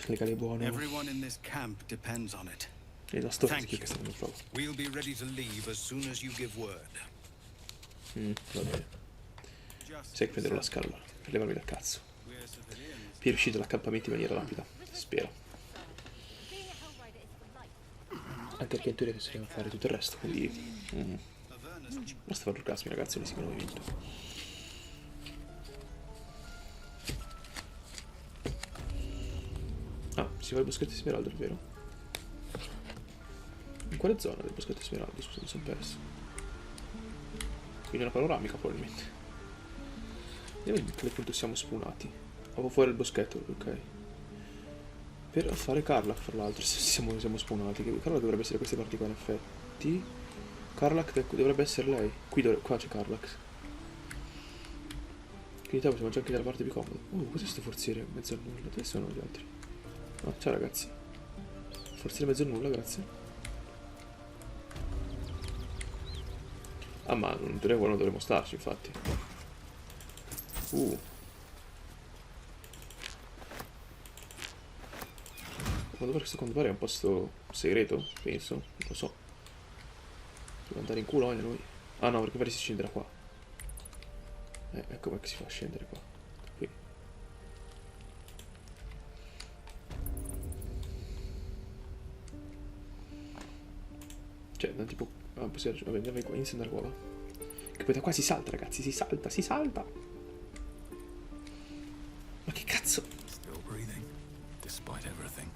Legale buono. Everyone in this camp depends on it. E la storia che questa non lo provo. We'll be ready to leave as soon as you give word. Va bene. Sai che prenderò la scala per levarmi dal cazzo. Per uscire dall'accampamento in maniera rapida. Spero. Anche perché in teoria possiamo fare tutto il resto, quindi basta fare orgasmi, ragazzi, ne si chiamano vinto. Ah, si va al boschetto di Smeraldo, è vero? In quale zona del boschetto di Smeraldo? Scusa, mi sono perso. Quindi una panoramica probabilmente. Vediamo in quale punto siamo spawnati. O fuori il boschetto, ok. Per fare Karlach, fra l'altro, se siamo spawnati. Karlach dovrebbe essere queste parti qua, in effetti. Karlach dovrebbe essere lei. Qua c'è Karlach. Quindi possiamo già anche dalla parte più comoda. Cos'è sto forziere in mezzo a nulla? Dove sono gli altri? No, ciao ragazzi. Forziere in mezzo a nulla, grazie. Ah, ma non dovremmo starci, infatti. Secondo me è un posto segreto, penso, non lo so. Devo andare in culo noi. Ah no, perché magari si scende da qua. Ecco come si fa a scendere qua. Qui. Cioè, andiamo tipo... Ah, possiamo... Vabbè, andiamo qua, inizia ad andare qua, va. Che poi da qua si salta, ragazzi, si salta, si salta! Ma che cazzo? Still breathing, despite everything.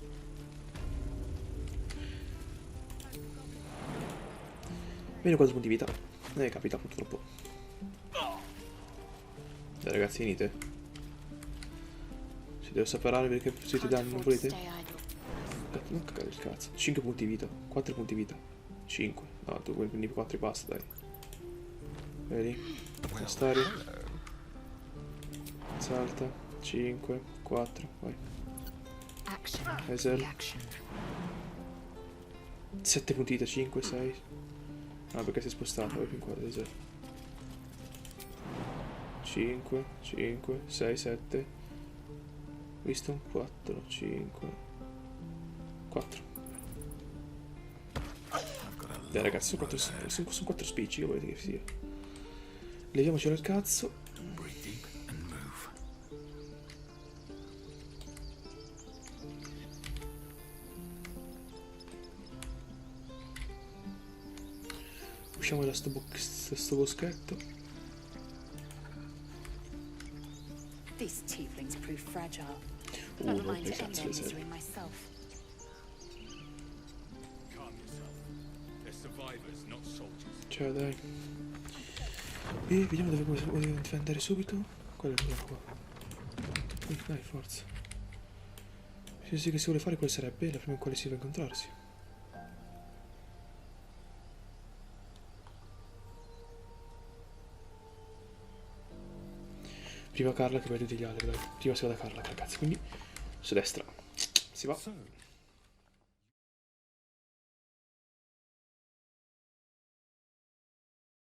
Meno 4 punti vita. Capita purtroppo. Dai ragazzi, venite. Si deve separare perché siete danni, non volete? Non cagare il cazzo. 5 punti vita. 4 punti vita. 5. No, tu quindi 4 basta, dai. Vedi? Storia. Salta. 5. 4. Vai. Esel. 7 punti vita. 5, 6. Ah, perché si è spostato. Vai più in qua. Esel. 5, 5, 6, 7. Visto? 4, 5. 4. Dai ragazzi, sono 4 spicci, che volete che sia. Leviamocelo il cazzo. Usciamo da sto boschetto. This tiefling's proof fragile. Never mind to end their misery myself. Ciao, dai. E vediamo dove volevo andare subito. Qual è quella qua? Dai, forza. Se che si vuole fare, quale sarebbe la prima in quale si va a incontrarsi? Prima Carla che poi tutti gli altri, dai. Prima si va da Carla, ragazzi. Quindi su destra si va.